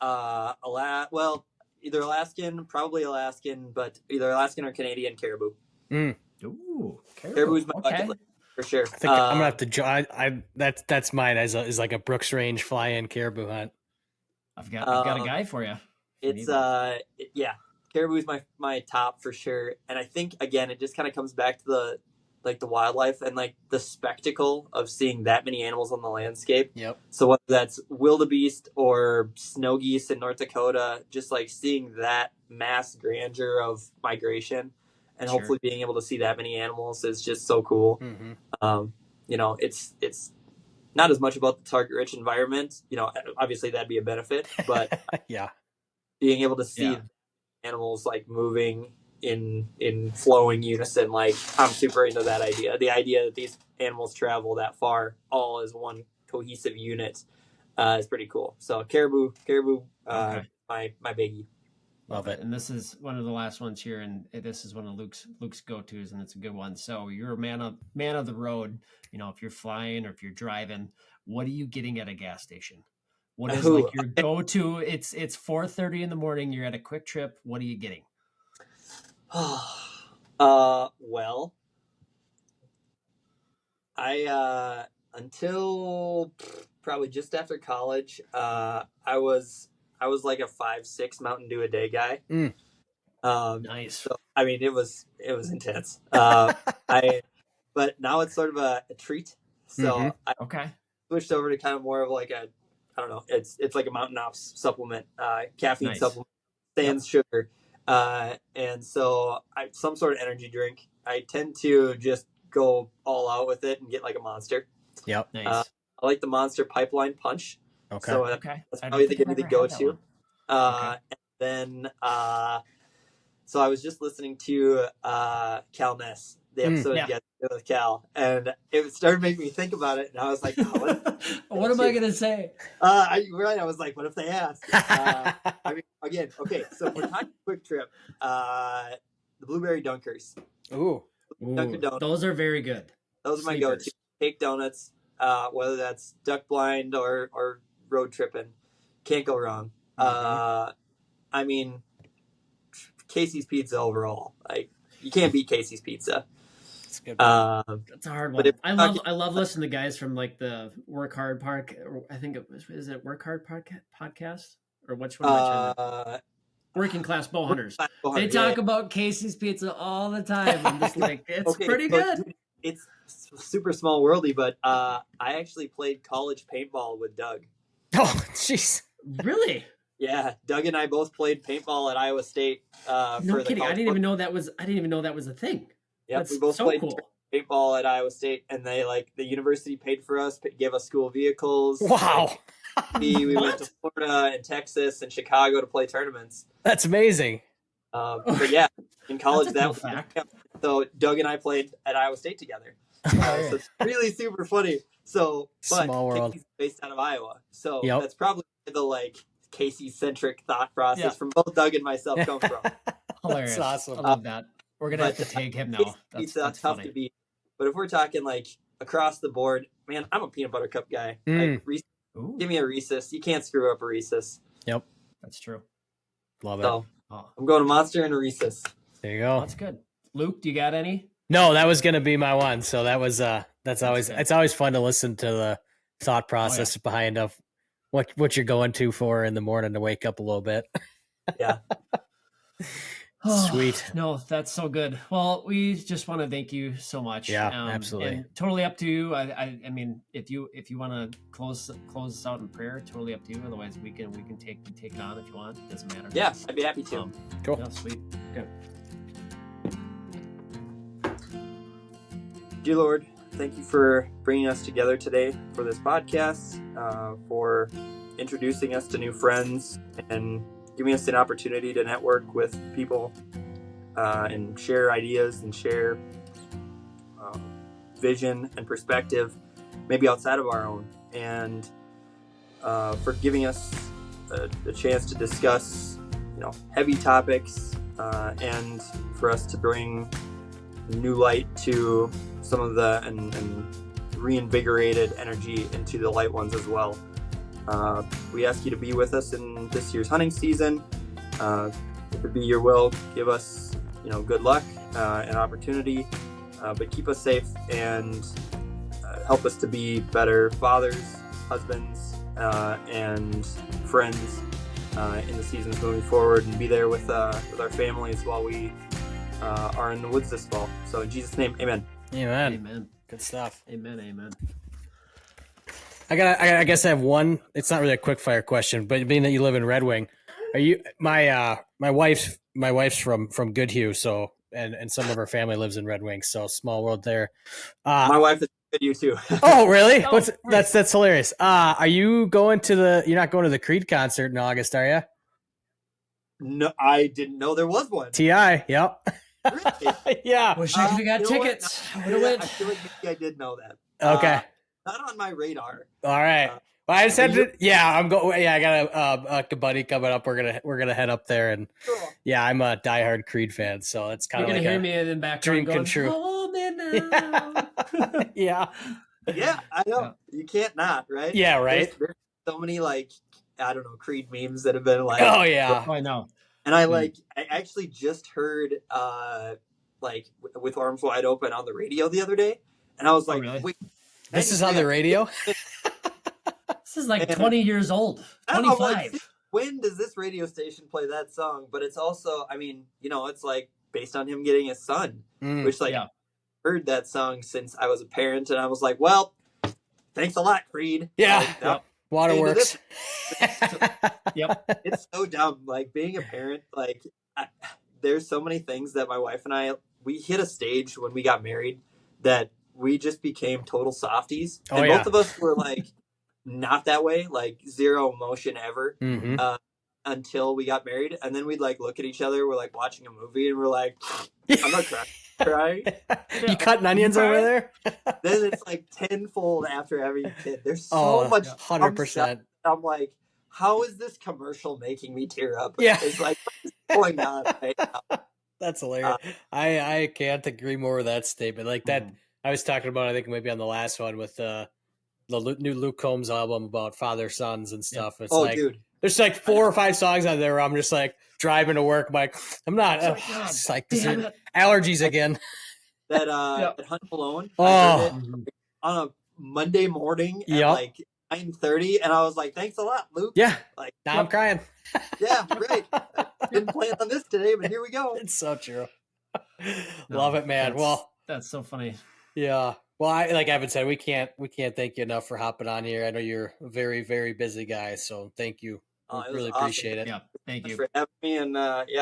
Well, either Alaskan, probably Alaskan, but either Alaskan or Canadian caribou. Ooh, caribou's my bucket list for sure. I think I'm gonna have to. That's mine as like a Brooks Range fly-in caribou hunt. I've got a guy for you. It's caribou's my top for sure, and I think again it just kind of comes back to the wildlife and like the spectacle of seeing that many animals on the landscape. Yep. So whether that's wildebeest or snow geese in North Dakota, just like seeing that mass grandeur of migration and hopefully being able to see that many animals is just so cool. Mm-hmm. It's not as much about the target rich environment. Obviously that'd be a benefit, but yeah, being able to see animals like moving in flowing unison, like I'm super into that idea. The idea that these animals travel that far all as one cohesive unit is pretty cool. So caribou, my biggie. Love it. And this is one of the last ones here, and this is one of Luke's go-tos, and it's a good one. So you're a man of the road. If you're flying or if you're driving, what are you getting at a gas station? What is like your go-to? It's 4:30 in the morning. You're at a quick trip. What are you getting? Well, I until probably just after college, I was like a 5-6 Mountain Dew a day guy. Nice. So, I mean, it was intense. But now it's sort of a treat. So I switched over to kind of more of like I don't know. It's like a Mountain Ops supplement, caffeine supplement, sans sugar. And so some sort of energy drink. I tend to just go all out with it and get like a Monster. Yep. Nice. I like the Monster Pipeline Punch. Okay. So that's probably the go-to. And then, so I was just listening to Cal Ness, the episode you guys did with Cal, and it started making me think about it, and I was like, what am I going to say? I was like, what if they ask? I mean, again, okay, so if we're talking quick trip, the Blueberry Dunkers. Ooh. Dunker Donuts. Those are very good. Those are my go-to. Cake donuts, whether that's duck blind or road tripping. Can't go wrong. I mean, Casey's Pizza overall. Like, you can't beat Casey's Pizza. That's good. That's a hard one. I love listening to guys from like the Work Hard Park. I think is it Work Hard Podcast or which one? Working Class Bow Hunters. They talk about Casey's Pizza all the time. I'm just like, it's pretty good. Dude, it's super small worldy, but I actually played college paintball with Doug. Oh, jeez. Really? Yeah, Doug and I both played paintball at Iowa State. No For the kidding. I college didn't even know that was. I didn't even know that was a thing. Yep, That's we both so played cool. paintball at Iowa State, and they the university paid for us, gave us school vehicles. Wow. We What? went to Florida and Texas and Chicago to play tournaments. That's amazing. But yeah, in college That's a cool fact. So Doug and I played at Iowa State together. So it's really super funny. So, but Small world. Casey's based out of Iowa, so Yep. that's probably the Casey centric thought process Yeah. from both Doug and myself come from. Hilarious. That's awesome. I love that. We're gonna have to But take him now. It's That's tough funny. to beat. But if we're talking across the board, man, I'm a peanut butter cup guy. Ooh, Give me a Reese's. You can't screw up a Reese's. Yep. that's true. Love it. So Oh, I'm going to Monster and a Reese's. There you go. that's good. Luke, do you got any? No, that was going to be my one. So that was that's always good. it's always fun to listen to the thought process behind of what you're going to for in the morning to wake up a little bit. Yeah. Sweet. No, that's so good. Well, we just want to thank you so much. Yeah, absolutely. And totally up to you. I mean, if you want to close us out in prayer, totally up to you. Otherwise, we can take it on if you want. It doesn't matter. Yeah, I'd be happy to. Cool. Yeah, sweet. Good. Dear Lord, thank you for bringing us together today for this podcast, for introducing us to new friends and giving us an opportunity to network with people and share ideas and share vision and perspective, maybe outside of our own, and for giving us a chance to discuss, heavy topics and for us to bring new light to some of the and reinvigorated energy into the light ones as well. We ask you to be with us in this year's hunting season. If it be your will, give us, good luck and opportunity, but keep us safe and help us to be better fathers, husbands, and friends in the seasons moving forward, and be there with our families while we are in the woods this fall. So in Jesus' name, amen. Amen. Amen. Good stuff. Amen. Amen. I guess I have one. It's not really a quick fire question, but being that you live in Red Wing, are you my wife's from Goodhue, so and some of her family lives in Red Wing, so small world there. My wife is good, you too. Oh, really? Oh, That's hilarious. Are you going to you're not going to the Creed concert in August, are you? No, I didn't know there was one. TI, yep. Really? Yeah. Wish I could have got You know what? tickets. I would have went. I feel like maybe I did know that. Okay. Not on my radar. All right. Well, I just had to. Yeah, I'm going. Yeah, I got a buddy coming up. We're gonna head up there, and Cool. yeah, I'm a diehard Creed fan, so it's kind You're of gonna like hear me in the background dream going, come true. "Hold me now." Yeah. Yeah, I know. Yeah. You can't not, right? Yeah. Right. There's so many I don't know, Creed memes that have been Oh yeah. Oh, I know. and I actually just heard with Arms Wide Open on the radio the other day, and I was like, really? wait, This is on the radio. This is like 20 years old. I don't know, 25. when does this radio station play that song? But it's also, it's based on him getting a son, which yeah. heard that song since I was a parent, and I was like, well, thanks a lot, Creed. Yeah. Yep. Waterworks. Yep. It's so dumb. Being a parent, there's so many things that my wife and we hit a stage when we got married that we just became total softies. Oh, And yeah. both of us were not that way, zero emotion ever. Mm-hmm. Until we got married, and then we'd look at each other. We're watching a movie, and we're like, "I'm not crying." You cutting onions over there? Then it's tenfold after having a kid. There's so much. 100%. I'm like, how is this commercial making me tear up? Yeah. It's what's going on right now? That's hilarious. I can't agree more with that statement. That I was talking about, I think maybe on the last one with the new Luke Combs album about father sons and stuff. Yeah. It's Dude. There's 4 or 5 songs on there where I'm just driving to work. I'm not. Oh my God. It's Damn it. allergies again. That Hunt Alone. Oh. I heard it on a Monday morning at Yep. 9:30, and I was like, "Thanks a lot, Luke." Yeah. Like, Now I'm crying. yeah, right. I didn't plan on this today, but here we go. It's so true. No, Love it, man. Well, that's so funny. yeah. Well, like Evan said, we can't thank you enough for hopping on here. I know you're a very, very busy guy, so thank you It was Really awesome. appreciate it. Yeah, thank Thanks you. for having me, and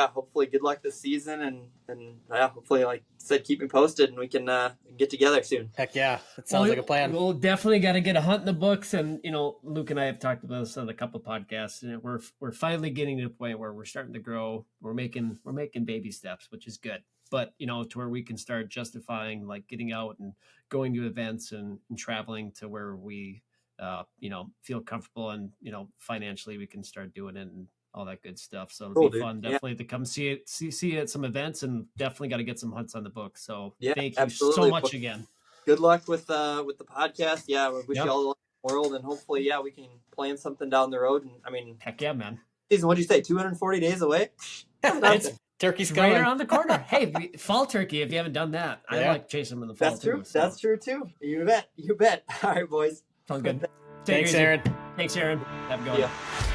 hopefully good luck this season, and hopefully, like I said, keep me posted, and we can get together soon. Heck yeah, that sounds like a plan. We'll definitely got to get a hunt in the books, and Luke and I have talked about this on a couple podcasts, and we're finally getting to the point where we're starting to grow. We're making baby steps, which is good. But to where we can start justifying like getting out and going to events and traveling to where we feel comfortable, and financially we can start doing it and all that good stuff. So it'll be fun, definitely, to come see it at some events, and definitely got to get some hunts on the book. So thank you so much again. Good luck with the podcast. Yeah, we wish you all the luck in the world, and hopefully, we can plan something down the road. And I mean, heck yeah, man. Season, what'd you say? 240 days away? Turkey's coming right around the corner. Hey, fall turkey! If you haven't done that, I like chasing them in the fall. That's true. So. That's true too. You bet. All right, boys. Sounds good. Thanks, Aaron. Thanks, Aaron. Have a good one.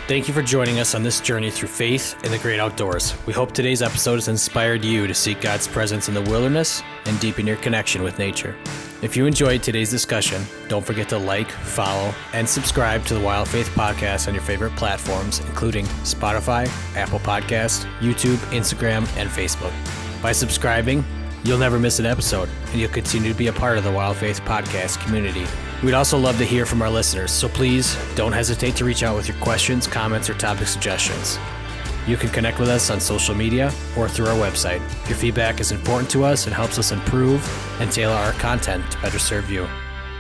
Thank you for joining us on this journey through faith in the great outdoors. We hope today's episode has inspired you to seek God's presence in the wilderness and deepen your connection with nature. If you enjoyed today's discussion, don't forget to like, follow, and subscribe to the Wild Faith Podcast on your favorite platforms, including Spotify, Apple Podcasts, YouTube, Instagram, and Facebook. By subscribing, you'll never miss an episode, and you'll continue to be a part of the Wild Faith Podcast community. We'd also love to hear from our listeners, so please don't hesitate to reach out with your questions, comments, or topic suggestions. You can connect with us on social media or through our website. Your feedback is important to us and helps us improve and tailor our content to better serve you.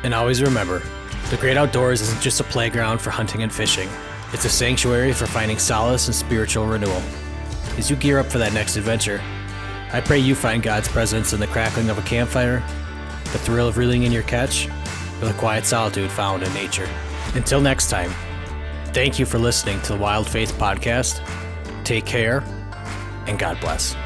And always remember, the great outdoors isn't just a playground for hunting and fishing. It's a sanctuary for finding solace and spiritual renewal. As you gear up for that next adventure, I pray you find God's presence in the crackling of a campfire, the thrill of reeling in your catch, or the quiet solitude found in nature. Until next time, thank you for listening to the Wild Faith Podcast. Take care, and God bless.